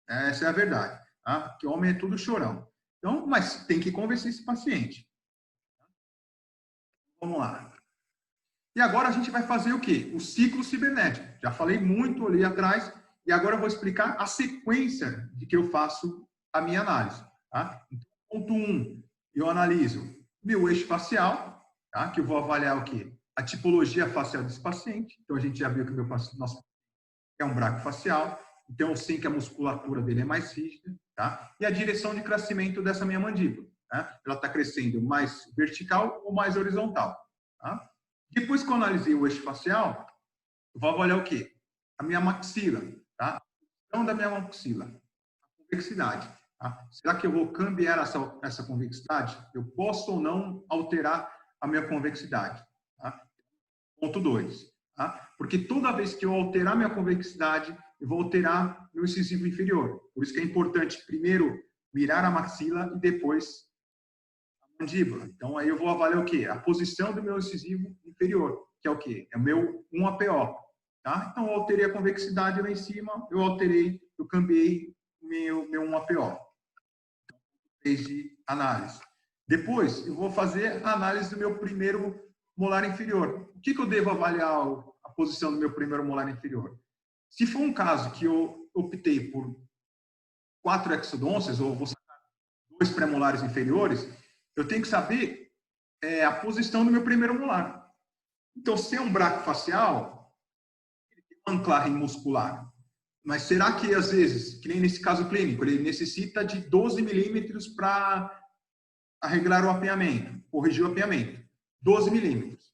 Essa é a verdade. Tá? Que o homem é tudo chorão. Então, mas tem que convencer esse paciente. Vamos lá. E agora a gente vai fazer o quê? O ciclo cibernético. Já falei muito ali atrás. E agora eu vou explicar a sequência de que eu faço a minha análise. Tá? Então, ponto 1, eu analiso meu eixo facial, tá? Que eu vou avaliar o quê? A tipologia facial desse paciente. Então, a gente já viu que nosso é um braquifacial, então eu sei que a musculatura dele é mais rígida, tá? E a direção de crescimento dessa minha mandíbula, tá? Ela está crescendo mais vertical ou mais horizontal, tá? Depois que eu analisei o eixo facial, eu vou avaliar o quê? A minha maxila, tá? A posição da minha maxila, a convexidade, tá? Será que eu vou cambiar essa convexidade? Eu posso ou não alterar a minha convexidade, tá? Ponto 2. Tá? Porque toda vez que eu alterar minha convexidade, eu vou alterar meu incisivo inferior. Por isso que é importante primeiro mirar a maxila e depois a mandíbula. Então aí eu vou avaliar o quê? A posição do meu incisivo inferior, que é o quê? É o meu 1APO. Tá? Então eu alterei a convexidade lá em cima, eu cambiei meu 1APO. Então, de análise. Depois eu vou fazer a análise do meu primeiro molar inferior. O que eu devo avaliar a posição do meu primeiro molar inferior? Se for um caso que eu optei por 4 exodôncias, ou vou sacar 2 pré-molares inferiores, eu tenho que saber a posição do meu primeiro molar. Então, se é um braquifacial, ele tem uma anclarem muscular. Mas será que, às vezes, que nem nesse caso clínico, ele necessita de 12 milímetros para arreglar o apenhamento, corrigir o apenhamento? 12 milímetros.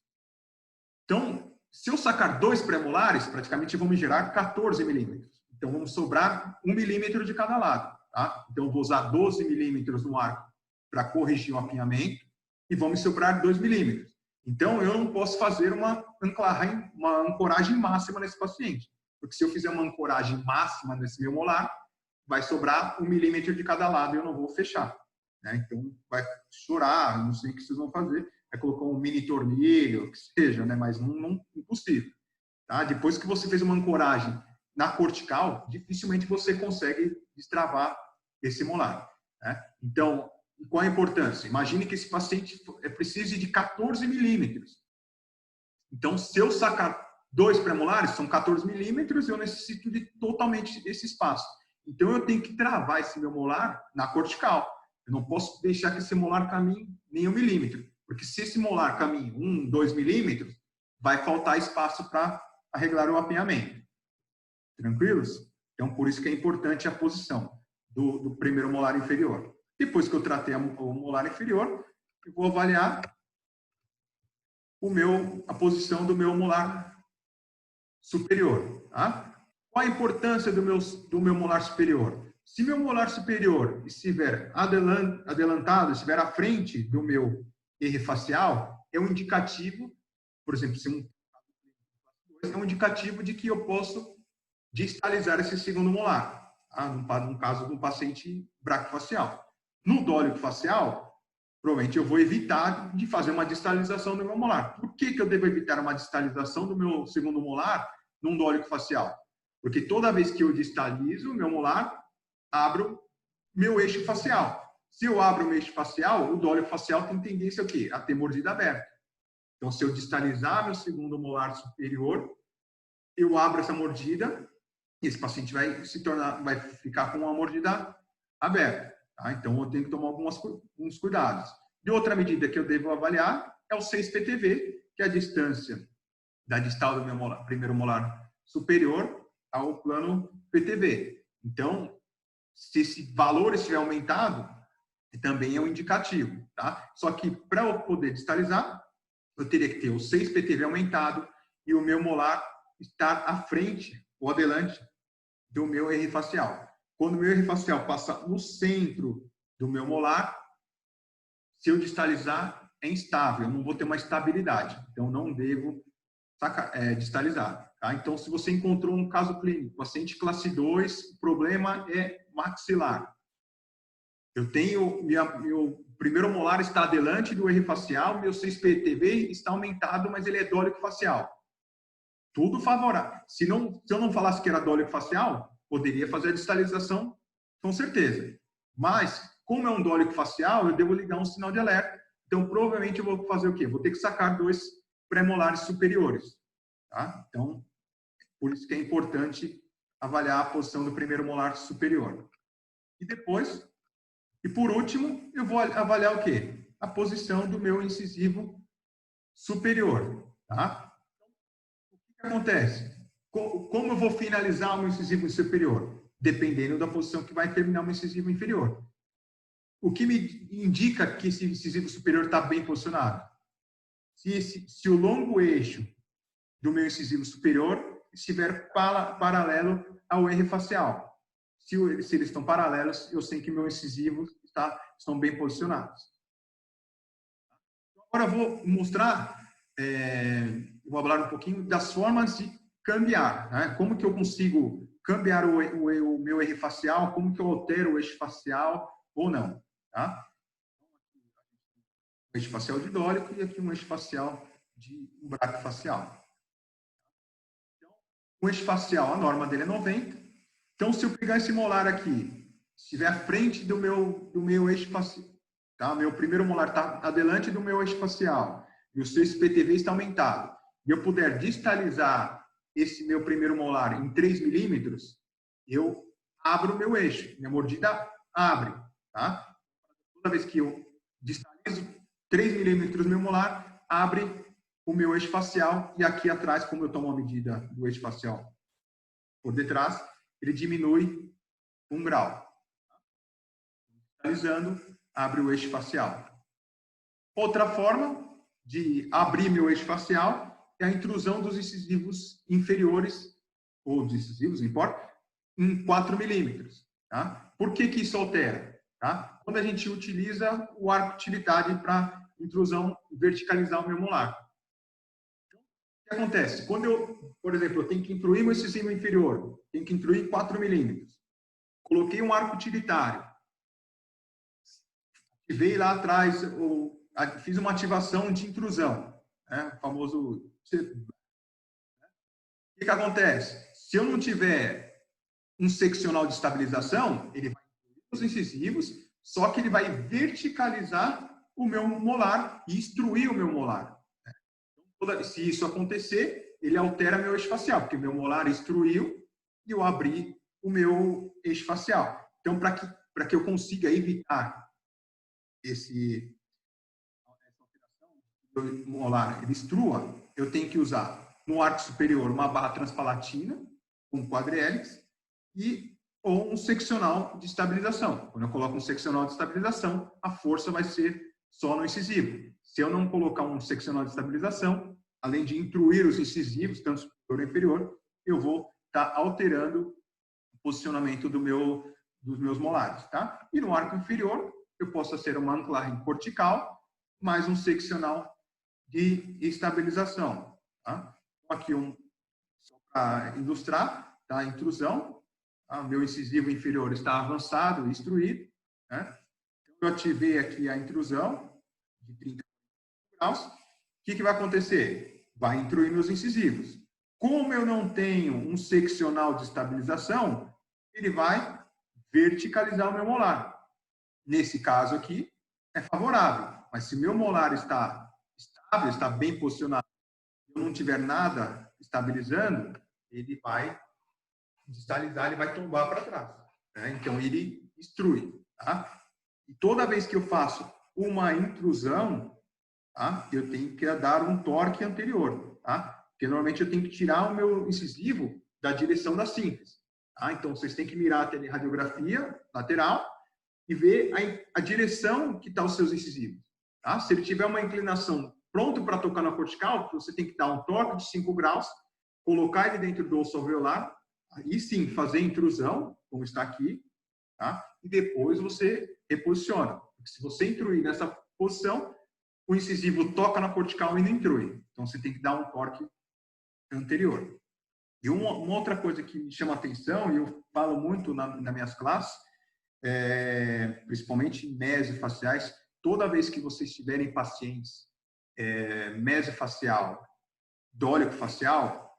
Então, se eu sacar 2 pré-molares, praticamente vão me gerar 14 milímetros. Então, vamos sobrar 1 milímetro de cada lado. Tá? Então, eu vou usar 12 milímetros no arco para corrigir o apenhamento e vão me sobrar 2 milímetros. Então, eu não posso fazer uma ancoragem máxima nesse paciente. Porque se eu fizer uma ancoragem máxima nesse meu molar, vai sobrar 1 milímetro de cada lado e eu não vou fechar. Né? Então, vai chorar, não sei o que vocês vão fazer. Vai colocar um mini tornilho, que seja, né? Mas não impossível. Tá? Depois que você fez uma ancoragem na cortical, dificilmente você consegue destravar esse molar. Né? Então, qual a importância? Imagine que esse paciente precise de 14 milímetros. Então, se eu sacar 2 pré-molares, são 14 milímetros, eu necessito de totalmente esse espaço. Então, eu tenho que travar esse meu molar na cortical. Eu não posso deixar que esse molar caminhe nem 1 milímetro. Porque se esse molar caminha 1, 2 milímetros, vai faltar espaço para arreglar o apenhamento. Tranquilos? Então, por isso que é importante a posição do primeiro molar inferior. Depois que eu tratei o molar inferior, eu vou avaliar a posição do meu molar superior. Tá? Qual a importância do meu molar superior? Se meu molar superior estiver adelantado, estiver à frente do meu erro facial, é um indicativo, por exemplo, se é um indicativo de que eu posso distalizar esse segundo molar, tá? No caso de um paciente braquifacial. No dólico facial, provavelmente eu vou evitar de fazer uma distalização do meu molar. Por que eu devo evitar uma distalização do meu segundo molar num dólico facial? Porque toda vez que eu distalizo meu molar, abro meu eixo facial. Se eu abro o eixo facial, o dólico facial tem tendência a quê? A ter mordida aberta. Então, se eu distalizar meu segundo molar superior, eu abro essa mordida e esse paciente vai ficar com uma mordida aberta. Tá? Então, eu tenho que tomar alguns cuidados. E outra medida que eu devo avaliar é o 6-PTV, que é a distância da distal do meu primeiro molar superior ao plano PTV. Então, se esse valor estiver aumentado, também é um indicativo, tá? Só que para eu poder distalizar, eu teria que ter o 6-PTV aumentado e o meu molar estar à frente ou adelante do meu erro facial. Quando o meu erro facial passa no centro do meu molar, se eu distalizar, é instável, eu não vou ter uma estabilidade. Então, não devo distalizar. Tá? Então, se você encontrou um caso clínico, paciente classe 2, o problema é maxilar. Eu tenho, meu primeiro molar está adelante do erro facial, meu 6-PTV está aumentado, mas ele é dólico facial. Tudo favorável. Se eu não falasse que era dólico facial, poderia fazer a distalização com certeza. Mas, como é um dólico facial, eu devo ligar um sinal de alerta. Então, provavelmente, eu vou fazer o quê? Vou ter que sacar 2 pré-molares superiores. Tá? Então, por isso que é importante avaliar a posição do primeiro molar superior. E depois... E por último, eu vou avaliar o quê? A posição do meu incisivo superior. Tá? O que acontece? como eu vou finalizar o meu incisivo superior? Dependendo da posição que vai terminar o meu incisivo inferior. O que me indica que esse incisivo superior está bem posicionado? Se o longo eixo do meu incisivo superior estiver paralelo ao R facial. Se eles estão paralelos, eu sei que meus incisivos estão bem posicionados. Agora eu vou mostrar, vou falar um pouquinho das formas de cambiar. Né? Como que eu consigo cambiar o meu R facial, como que eu altero o eixo facial ou não. Tá? Um eixo facial de dólico e aqui um eixo facial de umbraco facial. Então, o eixo facial, a norma dele é 90. Então, se eu pegar esse molar aqui, estiver à frente do meu eixo facial, tá? Meu primeiro molar está adelante do meu eixo facial e o seu SPTV está aumentado, e eu puder distalizar esse meu primeiro molar em 3 milímetros, eu abro o meu eixo, minha mordida abre. Tá? Toda vez que eu distalizo 3 milímetros do meu molar, abre o meu eixo facial, e aqui atrás, como eu tomo a medida do eixo facial por detrás, ele diminui 1 grau. Distalizando, abre o eixo facial. Outra forma de abrir meu eixo facial é a intrusão dos incisivos inferiores, ou dos incisivos, não importa, em 4 milímetros. Tá? Por que isso altera? Tá? Quando a gente utiliza o arco utilitário para intrusão, verticalizar o meu molar. Então, o que acontece? Quando eu, por exemplo, eu tenho que intruir meu incisivo inferior, tenho que intruir 4 milímetros. Coloquei um arco utilitário. Ativei lá atrás, fiz uma ativação de intrusão. Né? O famoso... O que acontece? Se eu não tiver um seccional de estabilização, ele vai intruir os incisivos, só que ele vai verticalizar o meu molar e instruir o meu molar. Então, se isso acontecer, ele altera meu eixo facial, porque o meu molar instruiu e eu abri o meu eixo facial. Então, para que eu consiga evitar essa alteração do molar, ele instrua, eu tenho que usar no arco superior uma barra transpalatina com quadrihélix ou um seccional de estabilização. Quando eu coloco um seccional de estabilização, a força vai ser só no incisivo. Se eu não colocar um seccional de estabilização, além de intruir os incisivos, tanto superior e inferior, eu vou estar alterando o posicionamento dos meus molares. Tá? E no arco inferior, eu posso ter uma anclagem cortical, mais um seccional de estabilização. Tá? Aqui só para ilustrar, tá? A intrusão. Tá? O meu incisivo inferior está avançado, instruído. Né? Eu ativei aqui a intrusão de 30 graus. O que vai acontecer? Vai intruir meus incisivos. Como eu não tenho um seccional de estabilização, ele vai verticalizar o meu molar. Nesse caso aqui, é favorável. Mas se meu molar está estável, está bem posicionado, eu não tiver nada estabilizando, ele vai distalizar, ele vai tombar para trás. Né? Então, ele instrui. Tá? E toda vez que eu faço uma intrusão, tá? Eu tenho que dar um torque anterior. Tá? Porque normalmente eu tenho que tirar o meu incisivo da direção da síntese. Tá? Então, vocês têm que mirar a radiografia lateral e ver a direção que estão os seus incisivos. Tá? Se ele tiver uma inclinação pronto para tocar na cortical, você tem que dar um torque de 5 graus, colocar ele dentro do osso alveolar, aí sim fazer intrusão, como está aqui, tá? E depois você reposiciona. Porque se você intruir nessa posição, o incisivo toca na cortical e não intrui. Então você tem que dar um torque anterior. E uma outra coisa que me chama a atenção, e eu falo muito nas minhas classes, principalmente em mesiofaciais, toda vez que vocês tiverem pacientes mesofacial, dólico facial,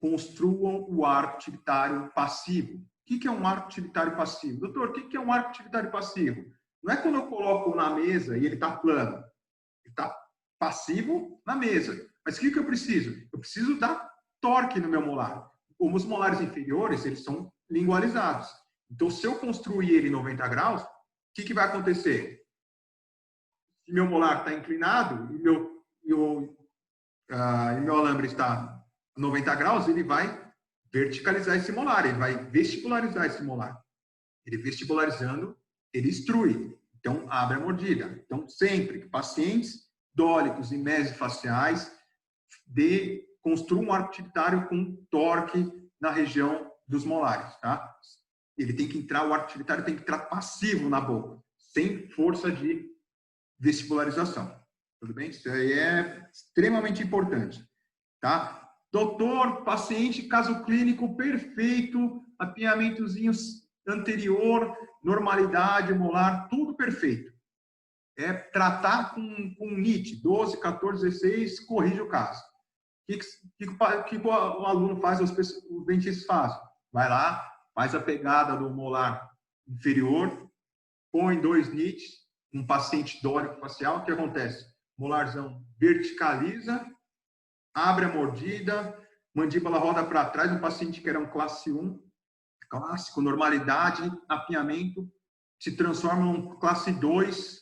construam o arco utilitário passivo. O que é um arco utilitário passivo? Doutor, o que é um arco utilitário passivo? Não é quando eu coloco na mesa e ele está plano. Ele está passivo na mesa. Mas o que eu preciso? Eu preciso dar torque no meu molar. Os molares inferiores, eles são lingualizados. Então, se eu construir ele em 90 graus, o que vai acontecer? Se meu molar está inclinado e meu alambre está a 90 graus, ele vai verticalizar esse molar, ele vai vestibularizar esse molar. Ele vestibularizando, ele extrui. Então, abre a mordida. Então, sempre que pacientes dólicos e mesifaciais construam um arco utilitário com torque na região dos molares, tá? Ele tem que entrar, o arco utilitário tem que entrar passivo na boca, sem força de vestibularização. Tudo bem? Isso aí é extremamente importante, tá? Doutor, paciente, caso clínico perfeito, apinhamentozinho anterior, normalidade molar, tudo perfeito. É tratar com NIT, 12, 14, 16, corrige o caso. O que o aluno faz, os dentistas fazem? Vai lá, faz a pegada do molar inferior, põe 2 NITs, um paciente dórico facial, o que acontece? Molarzão verticaliza, abre a mordida, mandíbula roda para trás, um paciente que era um classe 1, clássico, normalidade, apinhamento, se transforma num classe 2,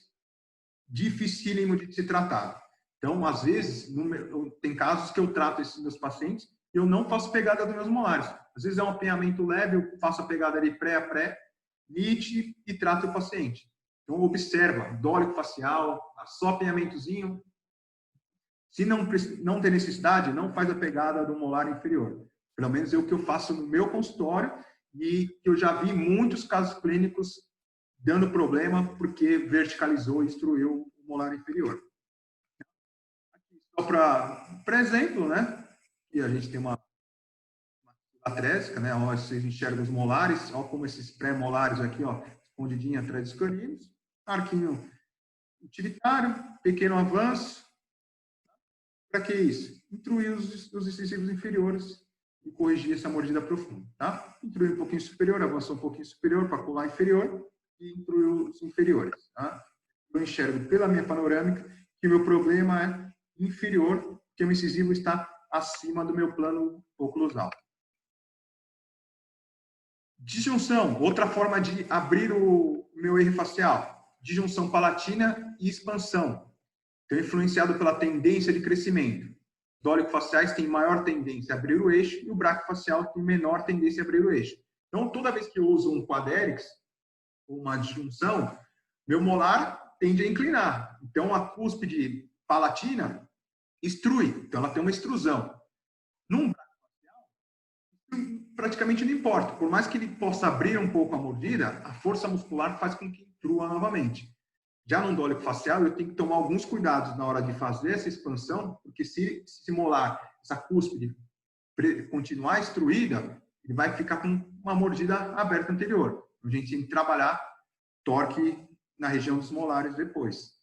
dificílimo de ser tratado. Então, às vezes, tem casos que eu trato esses meus pacientes e eu não faço pegada dos meus molares. Às vezes é um apinhamento leve, eu faço a pegada ali pré a pré, NIT e trato o paciente. Então, observa, dólico facial, só apinhamentozinho. Se não tem necessidade, não faz a pegada do molar inferior. Pelo menos é o que eu faço no meu consultório e que eu já vi muitos casos clínicos dando problema porque verticalizou e instruiu o molar inferior. Só para exemplo, né? E a gente tem uma atrésica, né? Ó, vocês enxergam os molares, ó como esses pré-molares aqui, ó, escondidinho atrás dos caninos, arquinho utilitário, pequeno avanço. Para que isso? Intruir os incisivos inferiores e corrigir essa mordida profunda, tá? Intruir um pouquinho superior, avançou um pouquinho superior para colar inferior e intruir os inferiores, tá? Eu enxergo pela minha panorâmica que o meu problema é inferior, que o incisivo está acima do meu plano oclusal. Disjunção, outra forma de abrir o meu eixo facial. Disjunção palatina e expansão. Então, influenciado pela tendência de crescimento. Dólico-faciais têm maior tendência a abrir o eixo e o braquifacial tem menor tendência a abrir o eixo. Então, toda vez que eu uso um quadrix, uma disjunção, meu molar tende a inclinar. Então, a cúspide palatina extrui. Então, ela tem uma extrusão. Num braquifacial, praticamente não importa. Por mais que ele possa abrir um pouco a mordida, a força muscular faz com que intrua novamente. Já no dólico facial, eu tenho que tomar alguns cuidados na hora de fazer essa expansão, porque se molar, essa cúspide continuar extruída, ele vai ficar com uma mordida aberta anterior. A gente tem que trabalhar torque na região dos molares depois.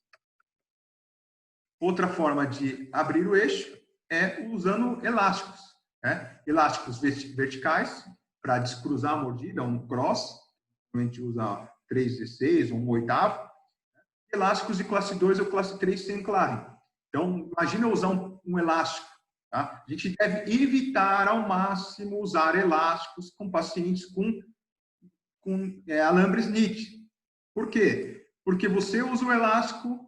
Outra forma de abrir o eixo é usando elásticos, né? Elásticos verticais para descruzar a mordida, um cross, a gente usa 3/16 ou 1/8. Elásticos de classe 2 ou classe 3 sem clare. Então, imagina eu usar um elástico. Tá? A gente deve evitar ao máximo usar elásticos com pacientes com alambres NIT. Por quê? Porque você usa o elástico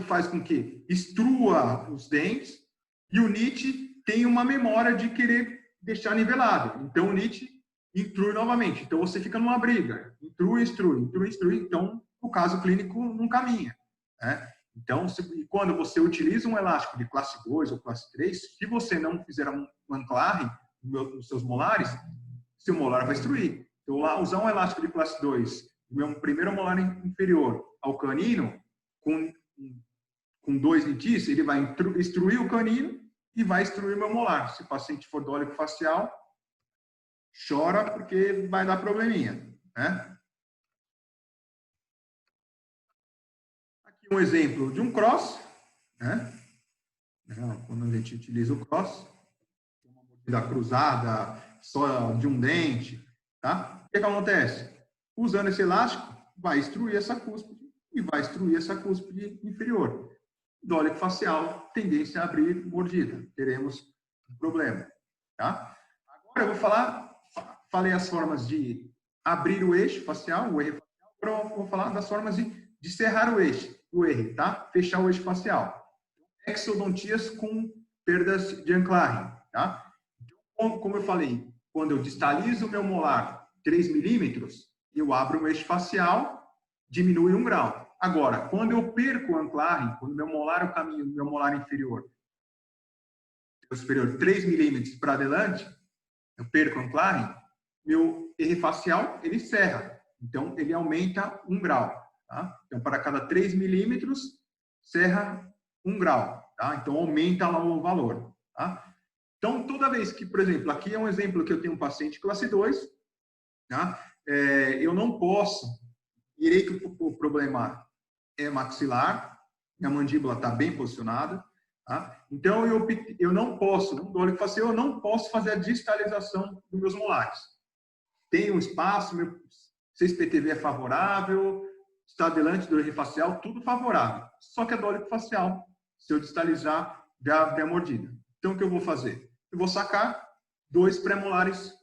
faz com que extrua os dentes e o NIT tem uma memória de querer deixar nivelado. Então, o NIT intrui novamente. Então, você fica numa briga. Intrui, extrui, intrui, extrui. Então, o caso clínico não caminha, né? Então, quando você utiliza um elástico de classe 2 ou classe 3, se você não fizer um anclarre nos seus molares, seu molar vai extruir. Então, lá, usar um elástico de classe 2, meu primeiro molar inferior ao canino, com 2 nitis, ele vai extruir o canino e vai extruir o meu molar. Se o paciente for dólico facial, chora porque vai dar probleminha, né? Um exemplo de um cross, né? Quando a gente utiliza o cross, uma mordida cruzada, só de um dente, tá? O que acontece? Usando esse elástico, vai extruir essa cúspide e vai extruir essa cúspide inferior. Dólico facial, tendência a abrir mordida. Teremos um problema, tá? Agora eu falei as formas de abrir o eixo facial, o eixo facial, agora eu vou falar das formas de cerrar o eixo. O R, tá? Fechar o eixo facial. Exodontias com perdas de anclarre, tá? como eu falei, quando eu distalizo o meu molar 3 milímetros, eu abro o eixo facial, diminui 1 grau. Agora, quando eu perco o anclarem, quando meu molar, o caminho do meu molar inferior, o superior 3 milímetros para adelante, eu perco o anclarem, meu R facial, ele serra. Então, ele aumenta 1 grau. Tá? Então, para cada 3 milímetros, serra 1 grau. Tá? Então, aumenta lá o valor. Tá? Então, toda vez que, por exemplo, aqui é um exemplo que eu tenho um paciente classe 2, tá? Eu não posso, direi que o problema é maxilar, minha mandíbula está bem posicionada, tá? Então eu não posso, no dólico facial, eu não posso fazer a distalização dos meus molares. Tem um espaço, meu CSPTV é favorável, está adelante do R facial, tudo favorável. Só que é dólico facial, se eu distalizar, já é mordida. Então o que eu vou fazer? Eu vou sacar 2 pré-molares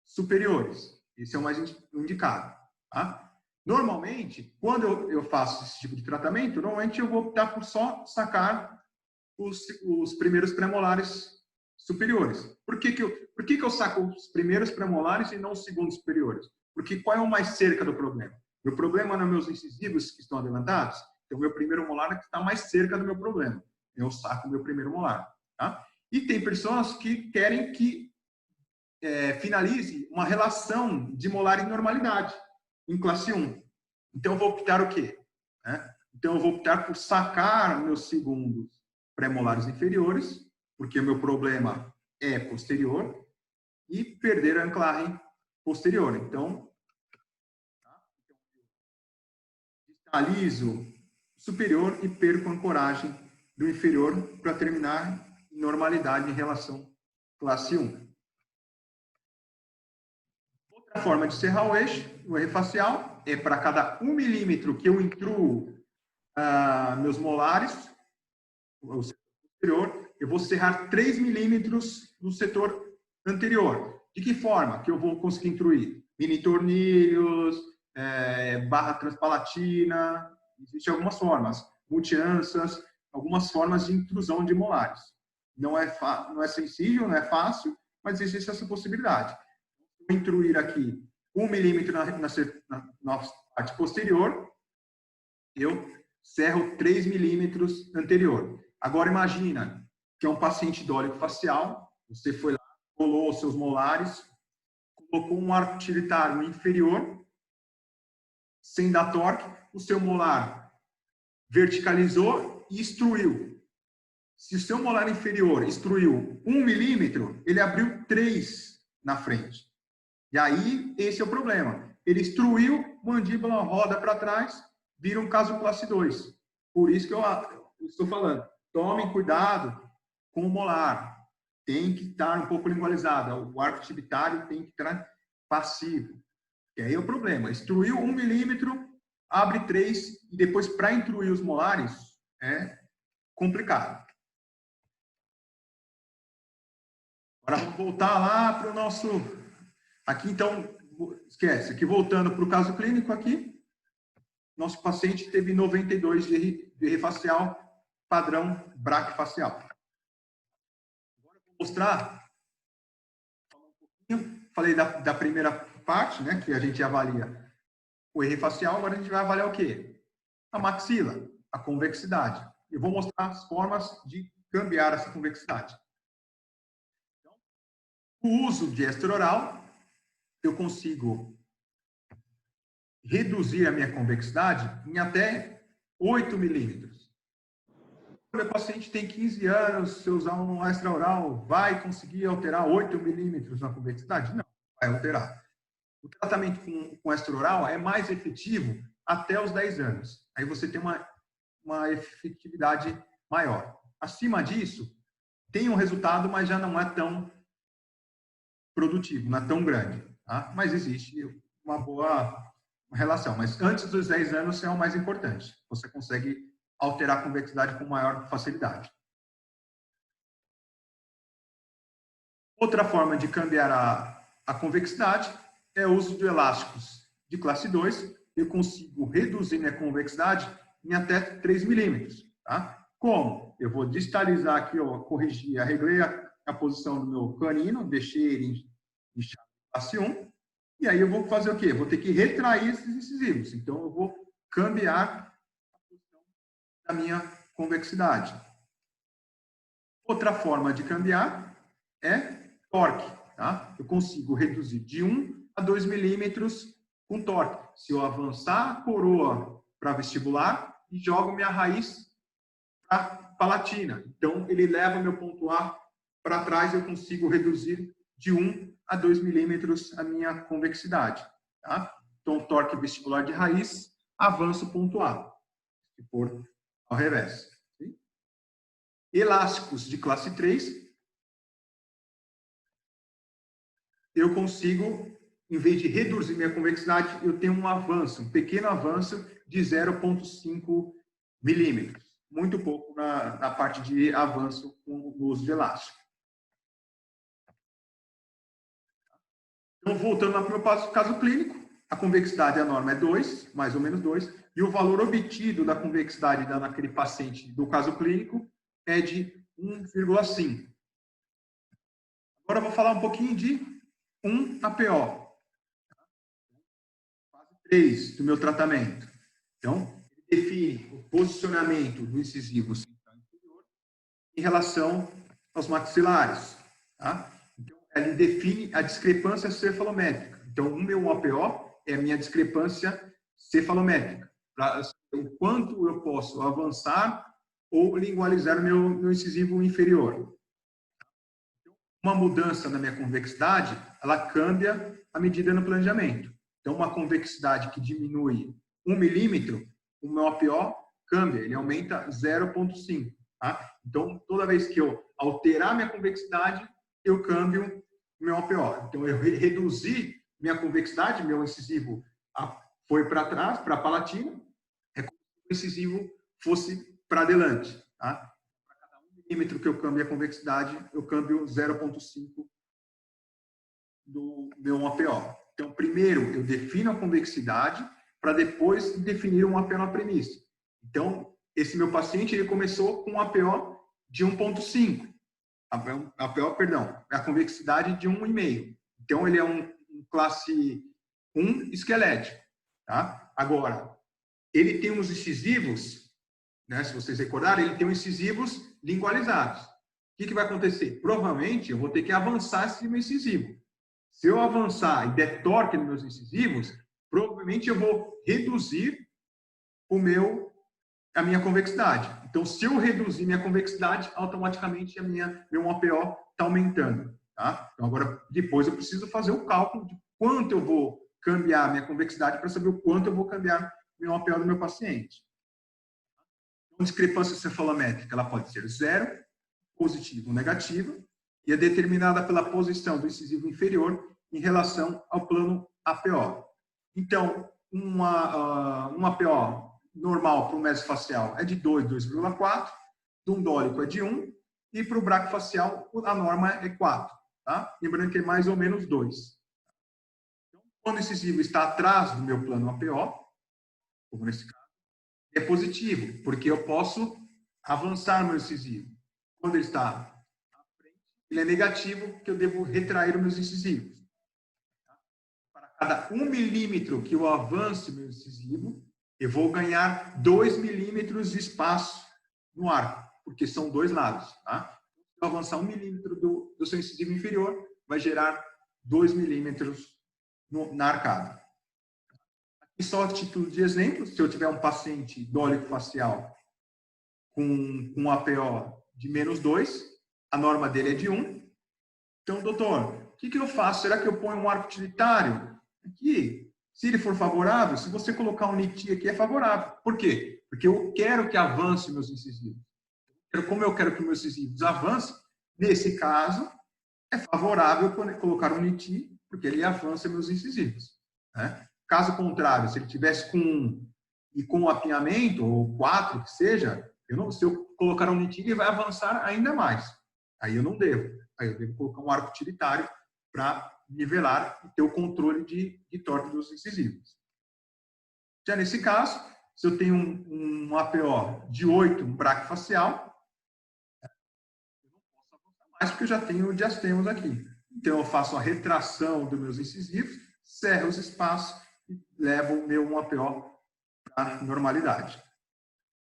superiores. Esse é o mais indicado. Tá? Normalmente, quando eu faço esse tipo de tratamento, normalmente eu vou optar por só sacar os primeiros pré-molares superiores. Por que eu saco os primeiros pré-molares e não os segundos superiores? Porque qual é o mais cerca do problema? Meu problema não é meus incisivos que estão adelantados? Então, o meu primeiro molar é que está mais cerca do meu problema. Eu saco o meu primeiro molar. Tá? E tem pessoas que querem que finalize uma relação de molar em normalidade, em classe 1. Então, eu vou optar o quê? Então, eu vou optar por sacar meus segundos pré-molares inferiores, porque o meu problema é posterior, e perder a anclarem posterior. Então, distalizo superior e perco a ancoragem do inferior para terminar em normalidade em relação classe 1. Outra forma de serrar o eixo, o R facial, é para cada 1 milímetro que eu intruo meus molares, o setor superior, eu vou serrar 3 milímetros no setor anterior. De que forma que eu vou conseguir intruir? Mini tornilhos, barra transpalatina, existem algumas formas, multi-ansas, algumas formas de intrusão de molares. Não é sensível, não é fácil, mas existe essa possibilidade. Vou intruir aqui 1 milímetro na parte posterior, eu serro 3 milímetros anterior. Agora imagina que é um paciente dólico facial, você foi lá, colou os seus molares, colocou um arco utilitário inferior, sem dar torque, o seu molar verticalizou e extruiu. Se o seu molar inferior extruiu 1 milímetro, ele abriu 3 na frente. E aí, esse é o problema. Ele extruiu, mandíbula roda para trás, vira um caso classe 2. Por isso que eu estou falando. Tomem cuidado com o molar. Tem que estar um pouco lingualizado. O arco tibitário tem que estar passivo. E aí é o problema. Extruiu 1 milímetro, abre 3, e depois, para intruir os molares, é complicado. Agora vamos voltar lá para o nosso... Aqui, então, esquece. Aqui, voltando para o caso clínico aqui, nosso paciente teve 92 de R facial, padrão braquifacial. Agora eu vou mostrar, falei da primeira parte, né, que a gente avalia o R facial, agora a gente vai avaliar o quê? A maxila, a convexidade. Eu vou mostrar as formas de cambiar essa convexidade. Então, o uso de extraoral, eu consigo reduzir a minha convexidade em até 8 milímetros. O meu paciente tem 15 anos, se eu usar um extraoral, vai conseguir alterar 8 milímetros na convexidade? Não, vai alterar. O tratamento com extraoral é mais efetivo até os 10 anos. Aí você tem uma efetividade maior. Acima disso, tem um resultado, mas já não é tão produtivo, não é tão grande. Tá? Mas existe uma boa relação. Mas antes dos 10 anos é o mais importante. Você consegue alterar a convexidade com maior facilidade. Outra forma de cambiar a convexidade é o uso de elásticos de classe 2. Eu consigo reduzir minha convexidade em até 3 milímetros. Tá? Como? Eu vou distalizar aqui, ó, corrigir, arreglei a posição do meu canino, deixei ele em chave classe 1, e aí eu vou fazer o quê? Vou ter que retrair esses incisivos. Então, eu vou cambiar a posição da minha convexidade. Outra forma de cambiar é torque. Tá? Eu consigo reduzir de 1 a 2 milímetros com torque. Se eu avançar a coroa para vestibular e jogo minha raiz para palatina. Então, ele leva o meu ponto A para trás, eu consigo reduzir de 1 a 2 milímetros a minha convexidade. Tá? Então, torque vestibular de raiz, avanço ponto A. Se for ao revés. Sim? Elásticos de classe 3, eu consigo, em vez de reduzir minha convexidade, eu tenho um avanço, um pequeno avanço de 0,5 milímetros. Muito pouco na parte de avanço com o uso de elástico. Então, voltando para o meu caso clínico, a convexidade, a norma é 2, mais ou menos 2, e o valor obtido da convexidade naquele paciente do caso clínico é de 1,5. Agora eu vou falar um pouquinho de 1 APO. Fase 3 do meu tratamento. Então, ele define o posicionamento do incisivo central inferior em relação aos maxilares. Tá? Então, ele define a discrepância cefalométrica. Então, o meu APO é a minha discrepância cefalométrica. Para o quanto eu posso avançar ou lingualizar o meu incisivo inferior. Uma mudança na minha convexidade, ela cambia à medida no planejamento. Então, uma convexidade que diminui 1 milímetro, o meu APO cambia, ele aumenta 0,5. Tá? Então, toda vez que eu alterar minha convexidade, eu cambio o meu APO. Então, eu reduzi minha convexidade, meu incisivo foi para trás, para a palatina, é como se o incisivo fosse para adelante. Tá? Para cada 1 milímetro que eu cambio a convexidade, eu cambio 0,5 do meu APO. Então, primeiro, eu defino a convexidade para depois definir um APO na premissa. Então, esse meu paciente ele começou com um APO de 1,5. APO, perdão, a convexidade de 1,5. Então, ele é um classe 1 esquelético. Tá? Agora, ele tem uns incisivos, né, se vocês recordarem, ele tem uns incisivos lingualizados. O que vai acontecer? Provavelmente, eu vou ter que avançar esse meu incisivo. Se eu avançar e der torque nos meus incisivos, provavelmente eu vou reduzir a minha convexidade. Então, se eu reduzir minha convexidade, automaticamente meu APO está aumentando. Tá? Então, agora, depois eu preciso fazer o cálculo de quanto eu vou cambiar minha convexidade para saber o quanto eu vou cambiar meu APO do meu paciente. Então, discrepância cefalométrica ela pode ser 0, positiva ou negativa, e é determinada pela posição do incisivo inferior em relação ao plano APO. Então, um APO normal para o mesofacial é de 2, 2,4, dundólico é de 1, e para o braquifacial a norma é 4. Tá? Lembrando que é mais ou menos 2. Então, quando o incisivo está atrás do meu plano APO, como nesse caso, é positivo, porque eu posso avançar meu incisivo. Quando ele está à frente, ele é negativo, porque eu devo retrair os meus incisivos. Para cada 1 milímetro que eu avance meu incisivo, eu vou ganhar 2 milímetros de espaço no arco, porque são dois lados. Tá? Se eu avançar 1 milímetro do seu incisivo inferior, vai gerar 2 milímetros na arcada. Aqui só a título de exemplo, se eu tiver um paciente dólico facial com um APO de menos 2, a norma dele é de 1. Então, doutor, o que eu faço? Será que eu ponho um arco utilitário? Aqui, se ele for favorável, se você colocar um NITI aqui, é favorável. Por quê? Porque eu quero que avance meus incisivos. Como eu quero que meus incisivos avancem, nesse caso, é favorável colocar um NITI, porque ele avança meus incisivos. Né? Caso contrário, se ele tivesse com 1 e com apinhamento, ou 4, que seja, se eu colocar um NITI, ele vai avançar ainda mais. Aí eu não devo. Aí eu devo colocar um arco utilitário para nivelar e ter o controle de torque dos incisivos. Já nesse caso, se eu tenho um APO de 8, um braquifacial, eu não posso avançar mais porque eu já tenho diastemos aqui. Então, eu faço a retração dos meus incisivos, cerro os espaços e levo o meu 1APO para normalidade.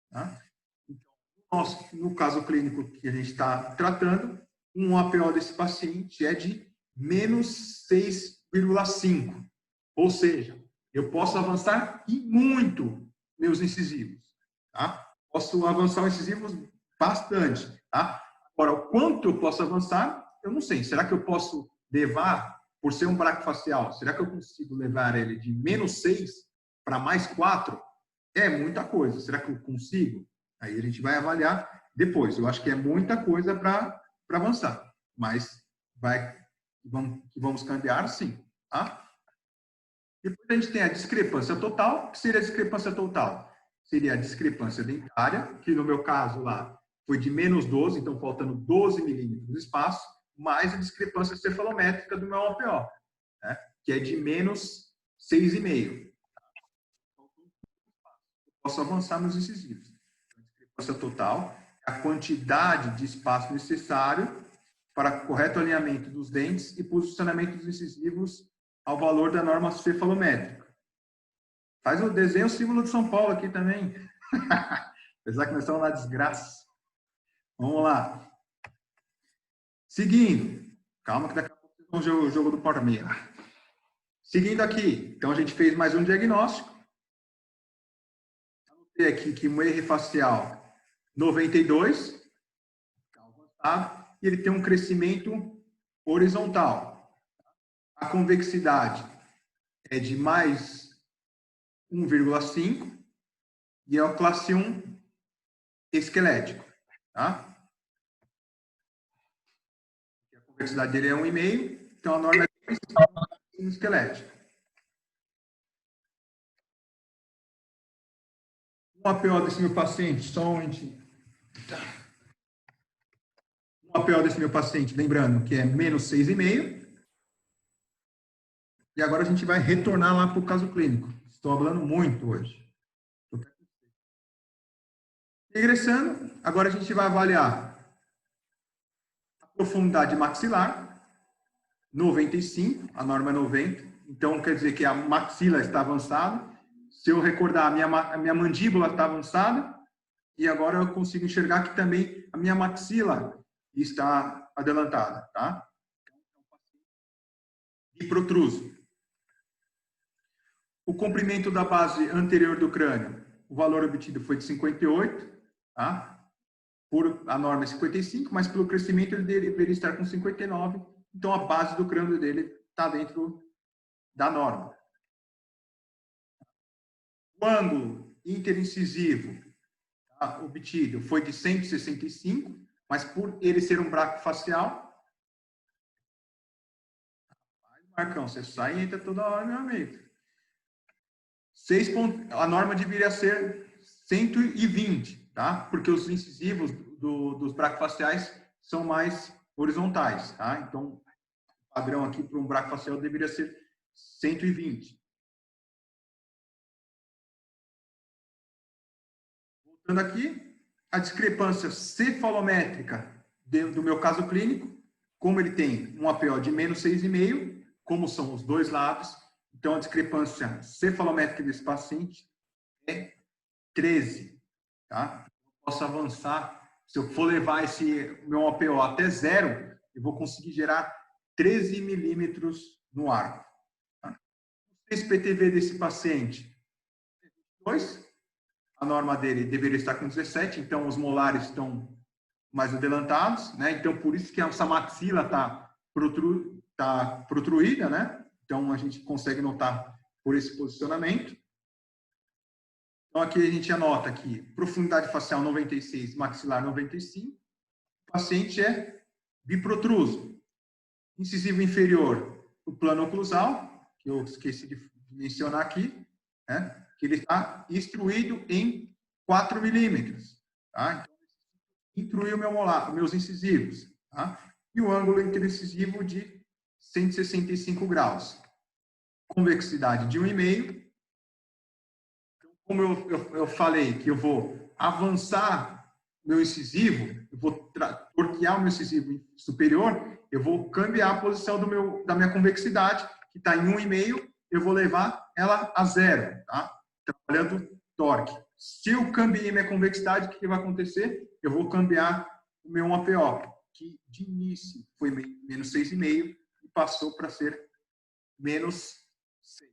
Tá? Então, no caso clínico que a gente está tratando, um APO desse paciente é de menos 6,5. Ou seja, eu posso avançar e muito meus incisivos. Tá? Posso avançar os incisivos bastante. Tá? Agora, o quanto eu posso avançar, eu não sei. Será que eu posso levar, por ser um braquifacial, será que eu consigo levar ele de menos 6 para mais 4? É muita coisa. Será que eu consigo? Aí a gente vai avaliar depois. Eu acho que é muita coisa para avançar. Mas vamos cambiar, sim. Tá? Depois a gente tem a discrepância total. O que seria a discrepância total? Seria a discrepância dentária, que no meu caso lá foi de menos 12, então faltando 12 milímetros de espaço, mais a discrepância cefalométrica do meu APO, né? Que é de menos 6,5. Posso avançar nos incisivos. A discrepância total é a quantidade de espaço necessário para correto alinhamento dos dentes e posicionamento dos incisivos ao valor da norma cefalométrica. Faz o desenho símbolo de São Paulo aqui também. Apesar que nós estamos na desgraça. Vamos lá. Seguindo. Calma que daqui a pouco vamos ver o jogo do Palmeiras. Seguindo aqui. Então, a gente fez mais um diagnóstico. Anotei aqui que o erro facial 92. Avançado. E ele tem um crescimento horizontal. A convexidade é de mais 1,5 e é o classe 1 esquelético. Tá? A convexidade dele é 1,5, então a norma é esquelético. Um APO desse meu paciente, só um momentinho. Um APO desse meu paciente, lembrando que é menos 6,5. E agora a gente vai retornar lá para o caso clínico. Estou falando muito hoje. Regressando, agora a gente vai avaliar a profundidade maxilar, 95, a norma é 90. Então, quer dizer que a maxila está avançada. Se eu recordar, a minha mandíbula está avançada. E agora eu consigo enxergar que também a minha maxila está adelantada. Tá? E protruso. O comprimento da base anterior do crânio, o valor obtido foi de 58, tá? Por a norma é 55, mas pelo crescimento ele deveria estar com 59, então a base do crânio dele está dentro da norma. O ângulo interincisivo, tá, obtido foi de 165, mas por ele ser um braquifacial, Marcão, você sai e entra toda hora, meu amigo. A norma deveria ser 120, tá? Porque os incisivos dos braquifaciais são mais horizontais, tá? Então, o padrão aqui para um braquifacial deveria ser 120. Voltando aqui, a discrepância cefalométrica do meu caso clínico, como ele tem um APO de menos 6,5, como são os dois lados, então a discrepância cefalométrica desse paciente é 13. Tá? Eu posso avançar, se eu for levar esse meu APO até 0, eu vou conseguir gerar 13 milímetros no arco. Tá? Esse PTV desse paciente, 2, a norma dele deveria estar com 17, então os molares estão mais adelantados, né? Então por isso que essa maxila está protruída, né? Então a gente consegue notar por esse posicionamento. Então, aqui a gente anota aqui, profundidade facial 96, maxilar 95. O paciente é biprotruso. Incisivo inferior, o plano oclusal, que eu esqueci de mencionar aqui, né? Que ele está instruído em 4 milímetros. Tá? Então, instruiu meus incisivos. Tá? E o ângulo interincisivo de 165 graus. Convexidade de 1,5. Como eu falei que eu vou avançar meu incisivo, eu vou torquear o meu incisivo superior, eu vou cambiar a posição da minha convexidade, que está em 1,5, eu vou levar ela a 0, tá? Trabalhando torque. Se eu cambiei minha convexidade, o que vai acontecer? Eu vou cambiar o meu 1APO, que de início foi menos 6,5 e passou para ser menos 6.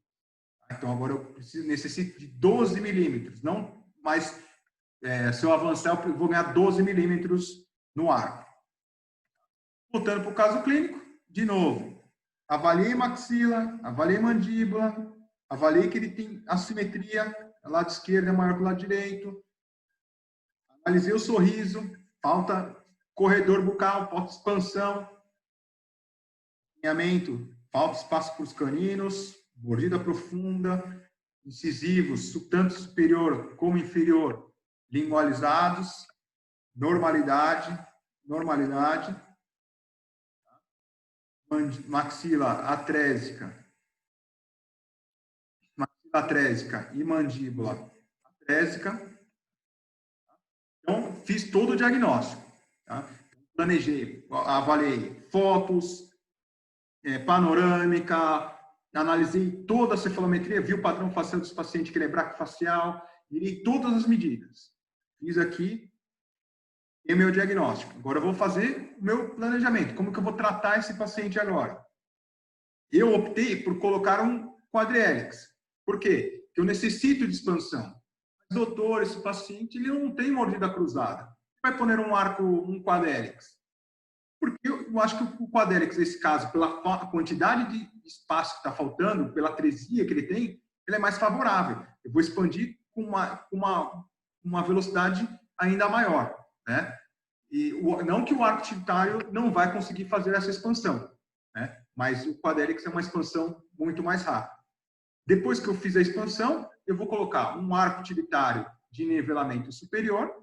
Então, agora eu necessito de 12 milímetros, não mais... se eu avançar, eu vou ganhar 12 milímetros no arco. Voltando para o caso clínico, de novo, avaliei maxila, avaliei mandíbula, avaliei que ele tem assimetria, o lado esquerdo é maior que o lado direito, analisei o sorriso, falta corredor bucal, falta expansão, alinhamento, falta espaço para os caninos, mordida profunda, incisivos, tanto superior como inferior, lingualizados, normalidade, maxila atrésica e mandíbula atrésica. Então, fiz todo o diagnóstico. Tá? Planejei, avaliei fotos, panorâmica, analisei toda a cefalometria, vi o padrão facial dos pacientes, que ele é braquifacial, virei todas as medidas. Fiz aqui o meu diagnóstico. Agora eu vou fazer o meu planejamento. Como que eu vou tratar esse paciente agora? Eu optei por colocar um quadriélix. Por quê? Porque eu necessito de expansão. Mas, doutor, esse paciente ele não tem mordida cruzada. Vai poner um arco, um quadriélix? Porque eu acho que o quadriélix, nesse caso, pela quantidade de espaço que está faltando, pela atresia que ele tem, ele é mais favorável. Eu vou expandir com uma velocidade ainda maior, né? E não que o arco utilitário não vai conseguir fazer essa expansão, né? Mas o quadriélix é uma expansão muito mais rápida. Depois que eu fiz a expansão, eu vou colocar um arco utilitário de nivelamento superior,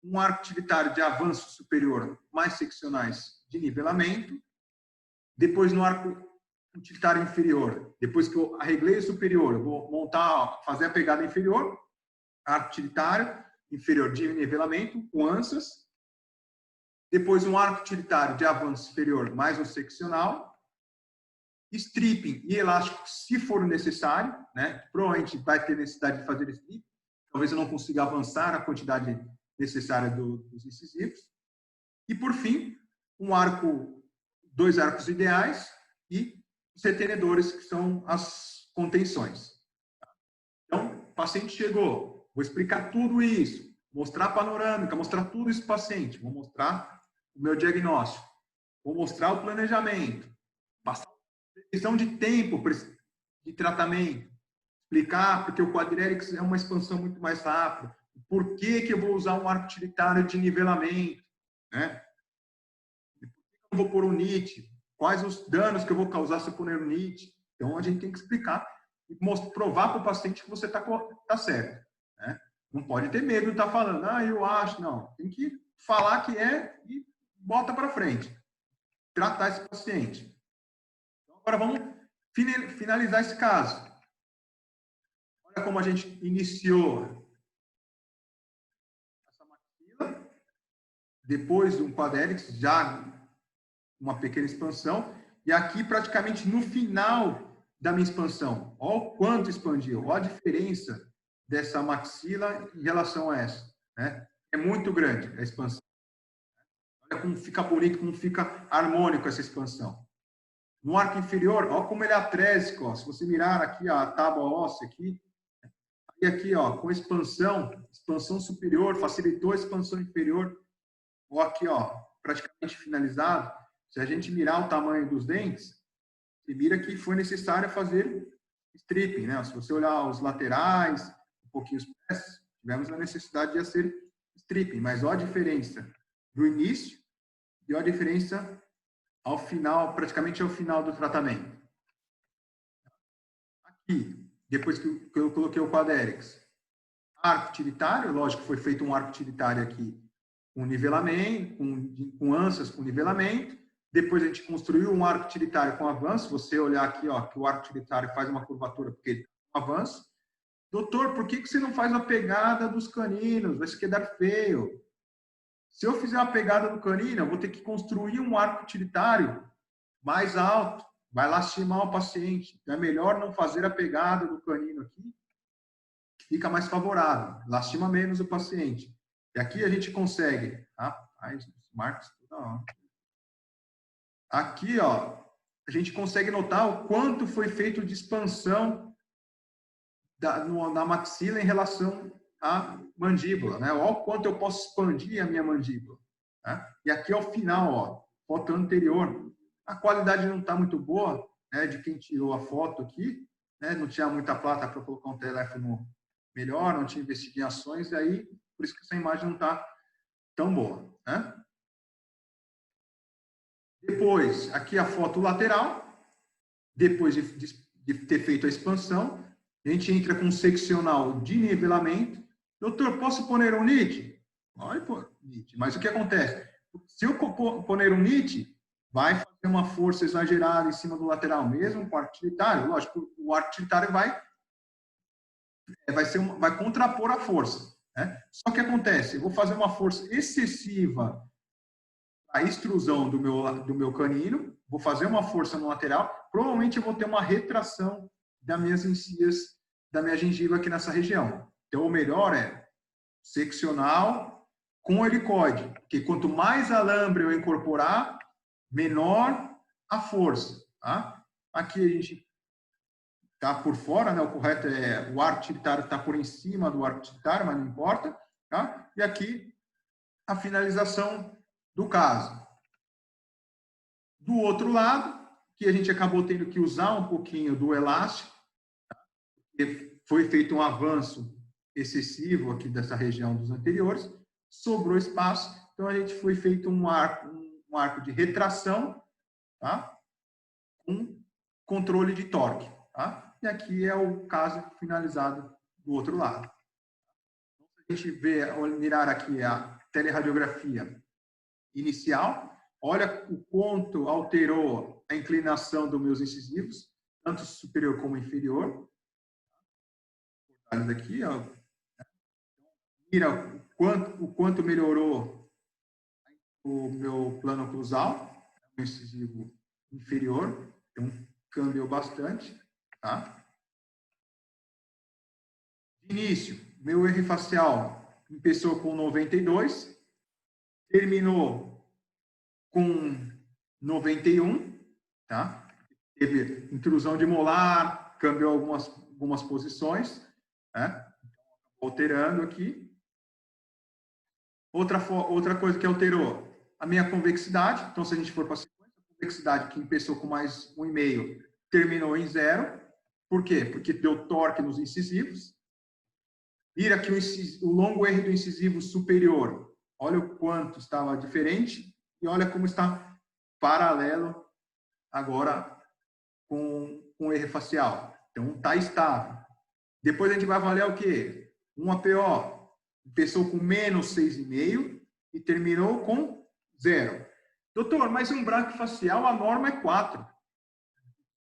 um arco utilitário de avanço superior mais seccionais de nivelamento, depois no arco utilitário inferior, depois que eu arreglei o superior, eu vou fazer a pegada inferior, arco utilitário inferior de nivelamento, com ansas, depois um arco utilitário de avanço superior mais um seccional, stripping e elástico, se for necessário, né? Provavelmente vai ter necessidade de fazer stripping, talvez eu não consiga avançar a quantidade necessária dos incisivos, e por fim, dois arcos ideais e os retenedores, que são as contenções. Então, o paciente chegou, vou explicar tudo isso, mostrar a panorâmica, mostrar tudo isso para o paciente, vou mostrar o meu diagnóstico, vou mostrar o planejamento, passar a previsão de tempo de tratamento, explicar porque o quadriélix é uma expansão muito mais rápida, por que eu vou usar um arco utilitário de nivelamento, né? Por que eu vou pôr um NIT? Quais os danos que eu vou causar se eu pôr um NIT? Então, a gente tem que explicar e provar para o paciente que você tá certo, né? Não pode ter medo de estar falando, eu acho, não. Tem que falar que é e bota para frente. Tratar esse paciente. Então, agora vamos finalizar esse caso. Olha como a gente iniciou essa maxila, depois um quadriélix, já uma pequena expansão, e aqui praticamente no final da minha expansão. Olha o quanto expandiu, olha a diferença dessa maxila em relação a essa, né? É muito grande a expansão. Olha como fica bonito, como fica harmônico essa expansão. No arco inferior, olha como ele é atrésico, ó. Se você mirar aqui a tábua óssea aqui, e aqui, ó, com expansão superior, facilitou a expansão inferior, ou aqui, ó, praticamente finalizado. Se a gente mirar o tamanho dos dentes, você mira que foi necessário fazer stripping, né? Se você olhar os laterais, um pouquinho os pés, tivemos a necessidade de fazer stripping, mas olha a diferença do início e olha a diferença ao final, praticamente ao final do tratamento. Aqui, depois que eu coloquei o quadriélix, arco utilitário, lógico que foi feito um arco utilitário aqui com nivelamento, com ansas com nivelamento. Depois a gente construiu um arco utilitário com avanço. Você olhar aqui, ó, que o arco utilitário faz uma curvatura porque ele tem um avanço. doutor, por que você não faz a pegada dos caninos? Vai se quedar feio. Se eu fizer a pegada do canino, eu vou ter que construir um arco utilitário mais alto, vai lastimar o paciente. Então, é melhor não fazer a pegada do canino aqui, que fica mais favorável, lastima menos o paciente. E aqui a gente consegue, marcos, aqui, ó, a gente consegue notar o quanto foi feito de expansão na maxila em relação à mandíbula, né? Olha o quanto eu posso expandir a minha mandíbula. Né? E aqui ao final, ó, foto anterior, a qualidade não está muito boa, né, de quem tirou a foto aqui, né? Não tinha muita plata para colocar um teléfono melhor, não tinha investigações, e aí, por isso que essa imagem não está tão boa. Né? Depois, aqui a foto lateral, depois de ter feito a expansão, a gente entra com um seccional de nivelamento. Doutor, posso poner um NIT? Pode pôr NIT, mas o que acontece? Se eu poner um NIT, vai fazer uma força exagerada em cima do lateral mesmo, com o arco utilitário. Lógico, o arco utilitário vai contrapor a força. Né? Só que acontece, eu vou fazer uma força excessiva a extrusão do meu canino, vou fazer uma força no lateral, provavelmente eu vou ter uma retração das minhas encias, da minha gengiva aqui nessa região. Então, o melhor é seccional com helicoide, porque quanto mais alambre eu incorporar, menor a força. Tá? Aqui a gente está por fora, né? O correto é o arco utilitário está por em cima do arco utilitário, mas não importa. Tá? E aqui a finalização do caso. Do outro lado, que a gente acabou tendo que usar um pouquinho do elástico, porque foi feito um avanço excessivo aqui dessa região dos anteriores, sobrou espaço, então a gente foi feito um arco de retração, tá? Com controle de torque. Tá? E aqui é o caso finalizado do outro lado. A gente mirar aqui a teleradiografia inicial, olha o quanto alterou a inclinação dos meus incisivos, tanto superior como inferior. Aqui, ó. Mira o quanto melhorou o meu plano oclusal, o incisivo inferior, então cambiou bastante. Tá? De início, meu R facial começou com 92, terminou com 91, tá? Teve intrusão de molar, cambiou algumas posições, né? Alterando aqui. Outra coisa que alterou, a minha convexidade. Então, se a gente for para a sequência, a convexidade que começou com mais 1,5, terminou em 0. Por quê? Porque deu torque nos incisivos. Vira aqui o longo R do incisivo superior. Olha o quanto estava diferente. E olha como está paralelo agora com o R facial. Então, está estável. Depois a gente vai avaliar o quê? Um APO. Começou com menos 6,5 e terminou com 0. Doutor, mas um braquifacial, a norma é 4.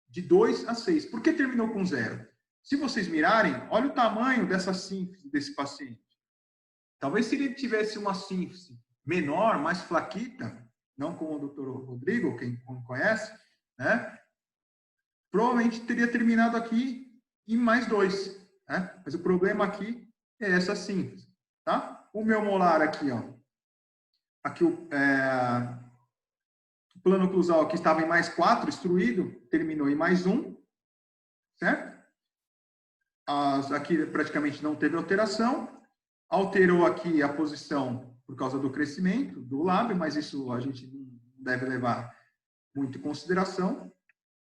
De 2 a 6. Por que terminou com 0? Se vocês mirarem, olha o tamanho dessa sínfise desse paciente. Talvez se ele tivesse uma sínfise menor, mais flaquita, não como o doutor Rodrigo, quem conhece, né? Provavelmente teria terminado aqui em mais 2. Né? Mas o problema aqui é essa síntese. Tá? O meu molar aqui, ó. Aqui o plano oclusal que estava em mais 4, instruído, terminou em mais 1. Certo? Aqui praticamente não teve alteração. Alterou aqui a posição por causa do crescimento do lábio, mas isso a gente não deve levar muito em consideração.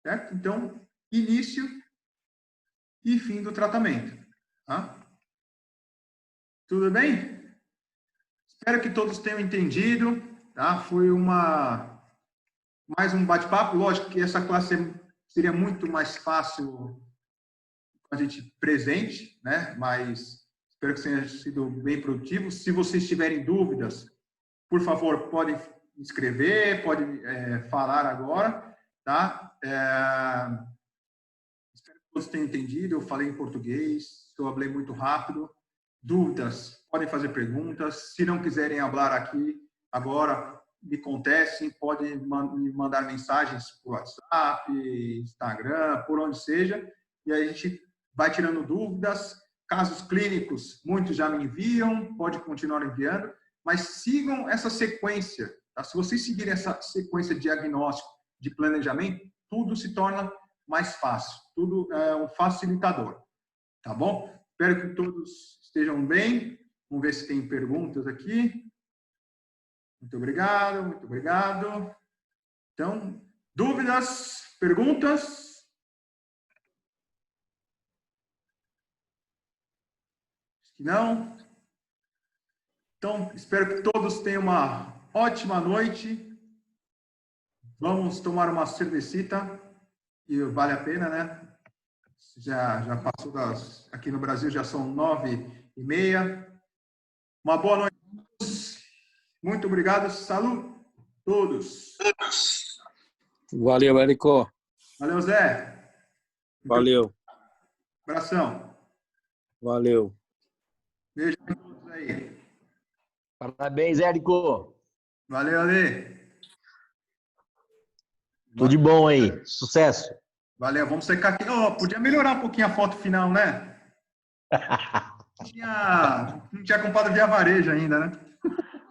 Certo? Então, início e fim do tratamento. Tá? Tudo bem? Espero que todos tenham entendido. Tá? Foi mais um bate-papo. Lógico que essa classe seria muito mais fácil com a gente presente, né? Mas espero que tenha sido bem produtivo. Se vocês tiverem dúvidas, por favor, podem escrever, podem falar agora. Tá? Espero que todos tenham entendido. Eu falei em português, eu falei muito rápido. Dúvidas, podem fazer perguntas. Se não quiserem falar aqui agora, me contestem, podem me mandar mensagens por WhatsApp, Instagram, por onde seja, e aí a gente vai tirando dúvidas. Casos clínicos, muitos já me enviam, pode continuar enviando, mas sigam essa sequência. Tá? Se vocês seguirem essa sequência de diagnóstico, de planejamento, tudo se torna mais fácil. Tudo é um facilitador. Tá bom? Espero que todos estejam bem. Vamos ver se tem perguntas aqui. Muito obrigado, muito obrigado. Então, dúvidas, perguntas? Não? Então, espero que todos tenham uma ótima noite. Vamos tomar uma cervecita, e vale a pena, né? Já passou aqui no Brasil, já são 9h30. Uma boa noite a todos. Muito obrigado. Saúde todos. Valeu, Érico. Valeu, Zé. Valeu. Abração. Valeu. Beijo a todos aí. Parabéns, Érico. Valeu, Ale. Tudo de bom aí. Sucesso. Valeu, vamos secar aqui. Oh, podia melhorar um pouquinho a foto final, né? Não tinha comprado via varejo ainda, né?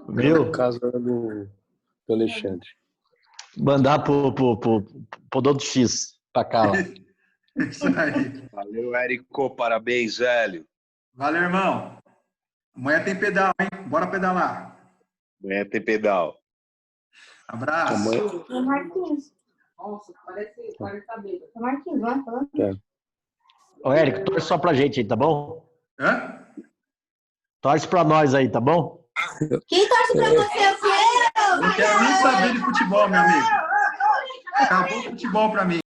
Viu? No caso do Alexandre. Mandar pro Dodo X pra cá, ó. Isso aí. Valeu, Érico. Parabéns, velho. Valeu, irmão. Amanhã tem pedal, hein? Bora pedalar. Amanhã tem pedal. Abraço. Amanhã... O Marquinhos. Nossa, parece cabeça. O Marquinhos, vai falando. Ô, Érico, torce só pra gente aí, tá bom? Hã? Torce pra nós aí, tá bom? Quem torce pra você? Eu não quero nem saber de futebol, meu amigo. Acabou o futebol pra mim.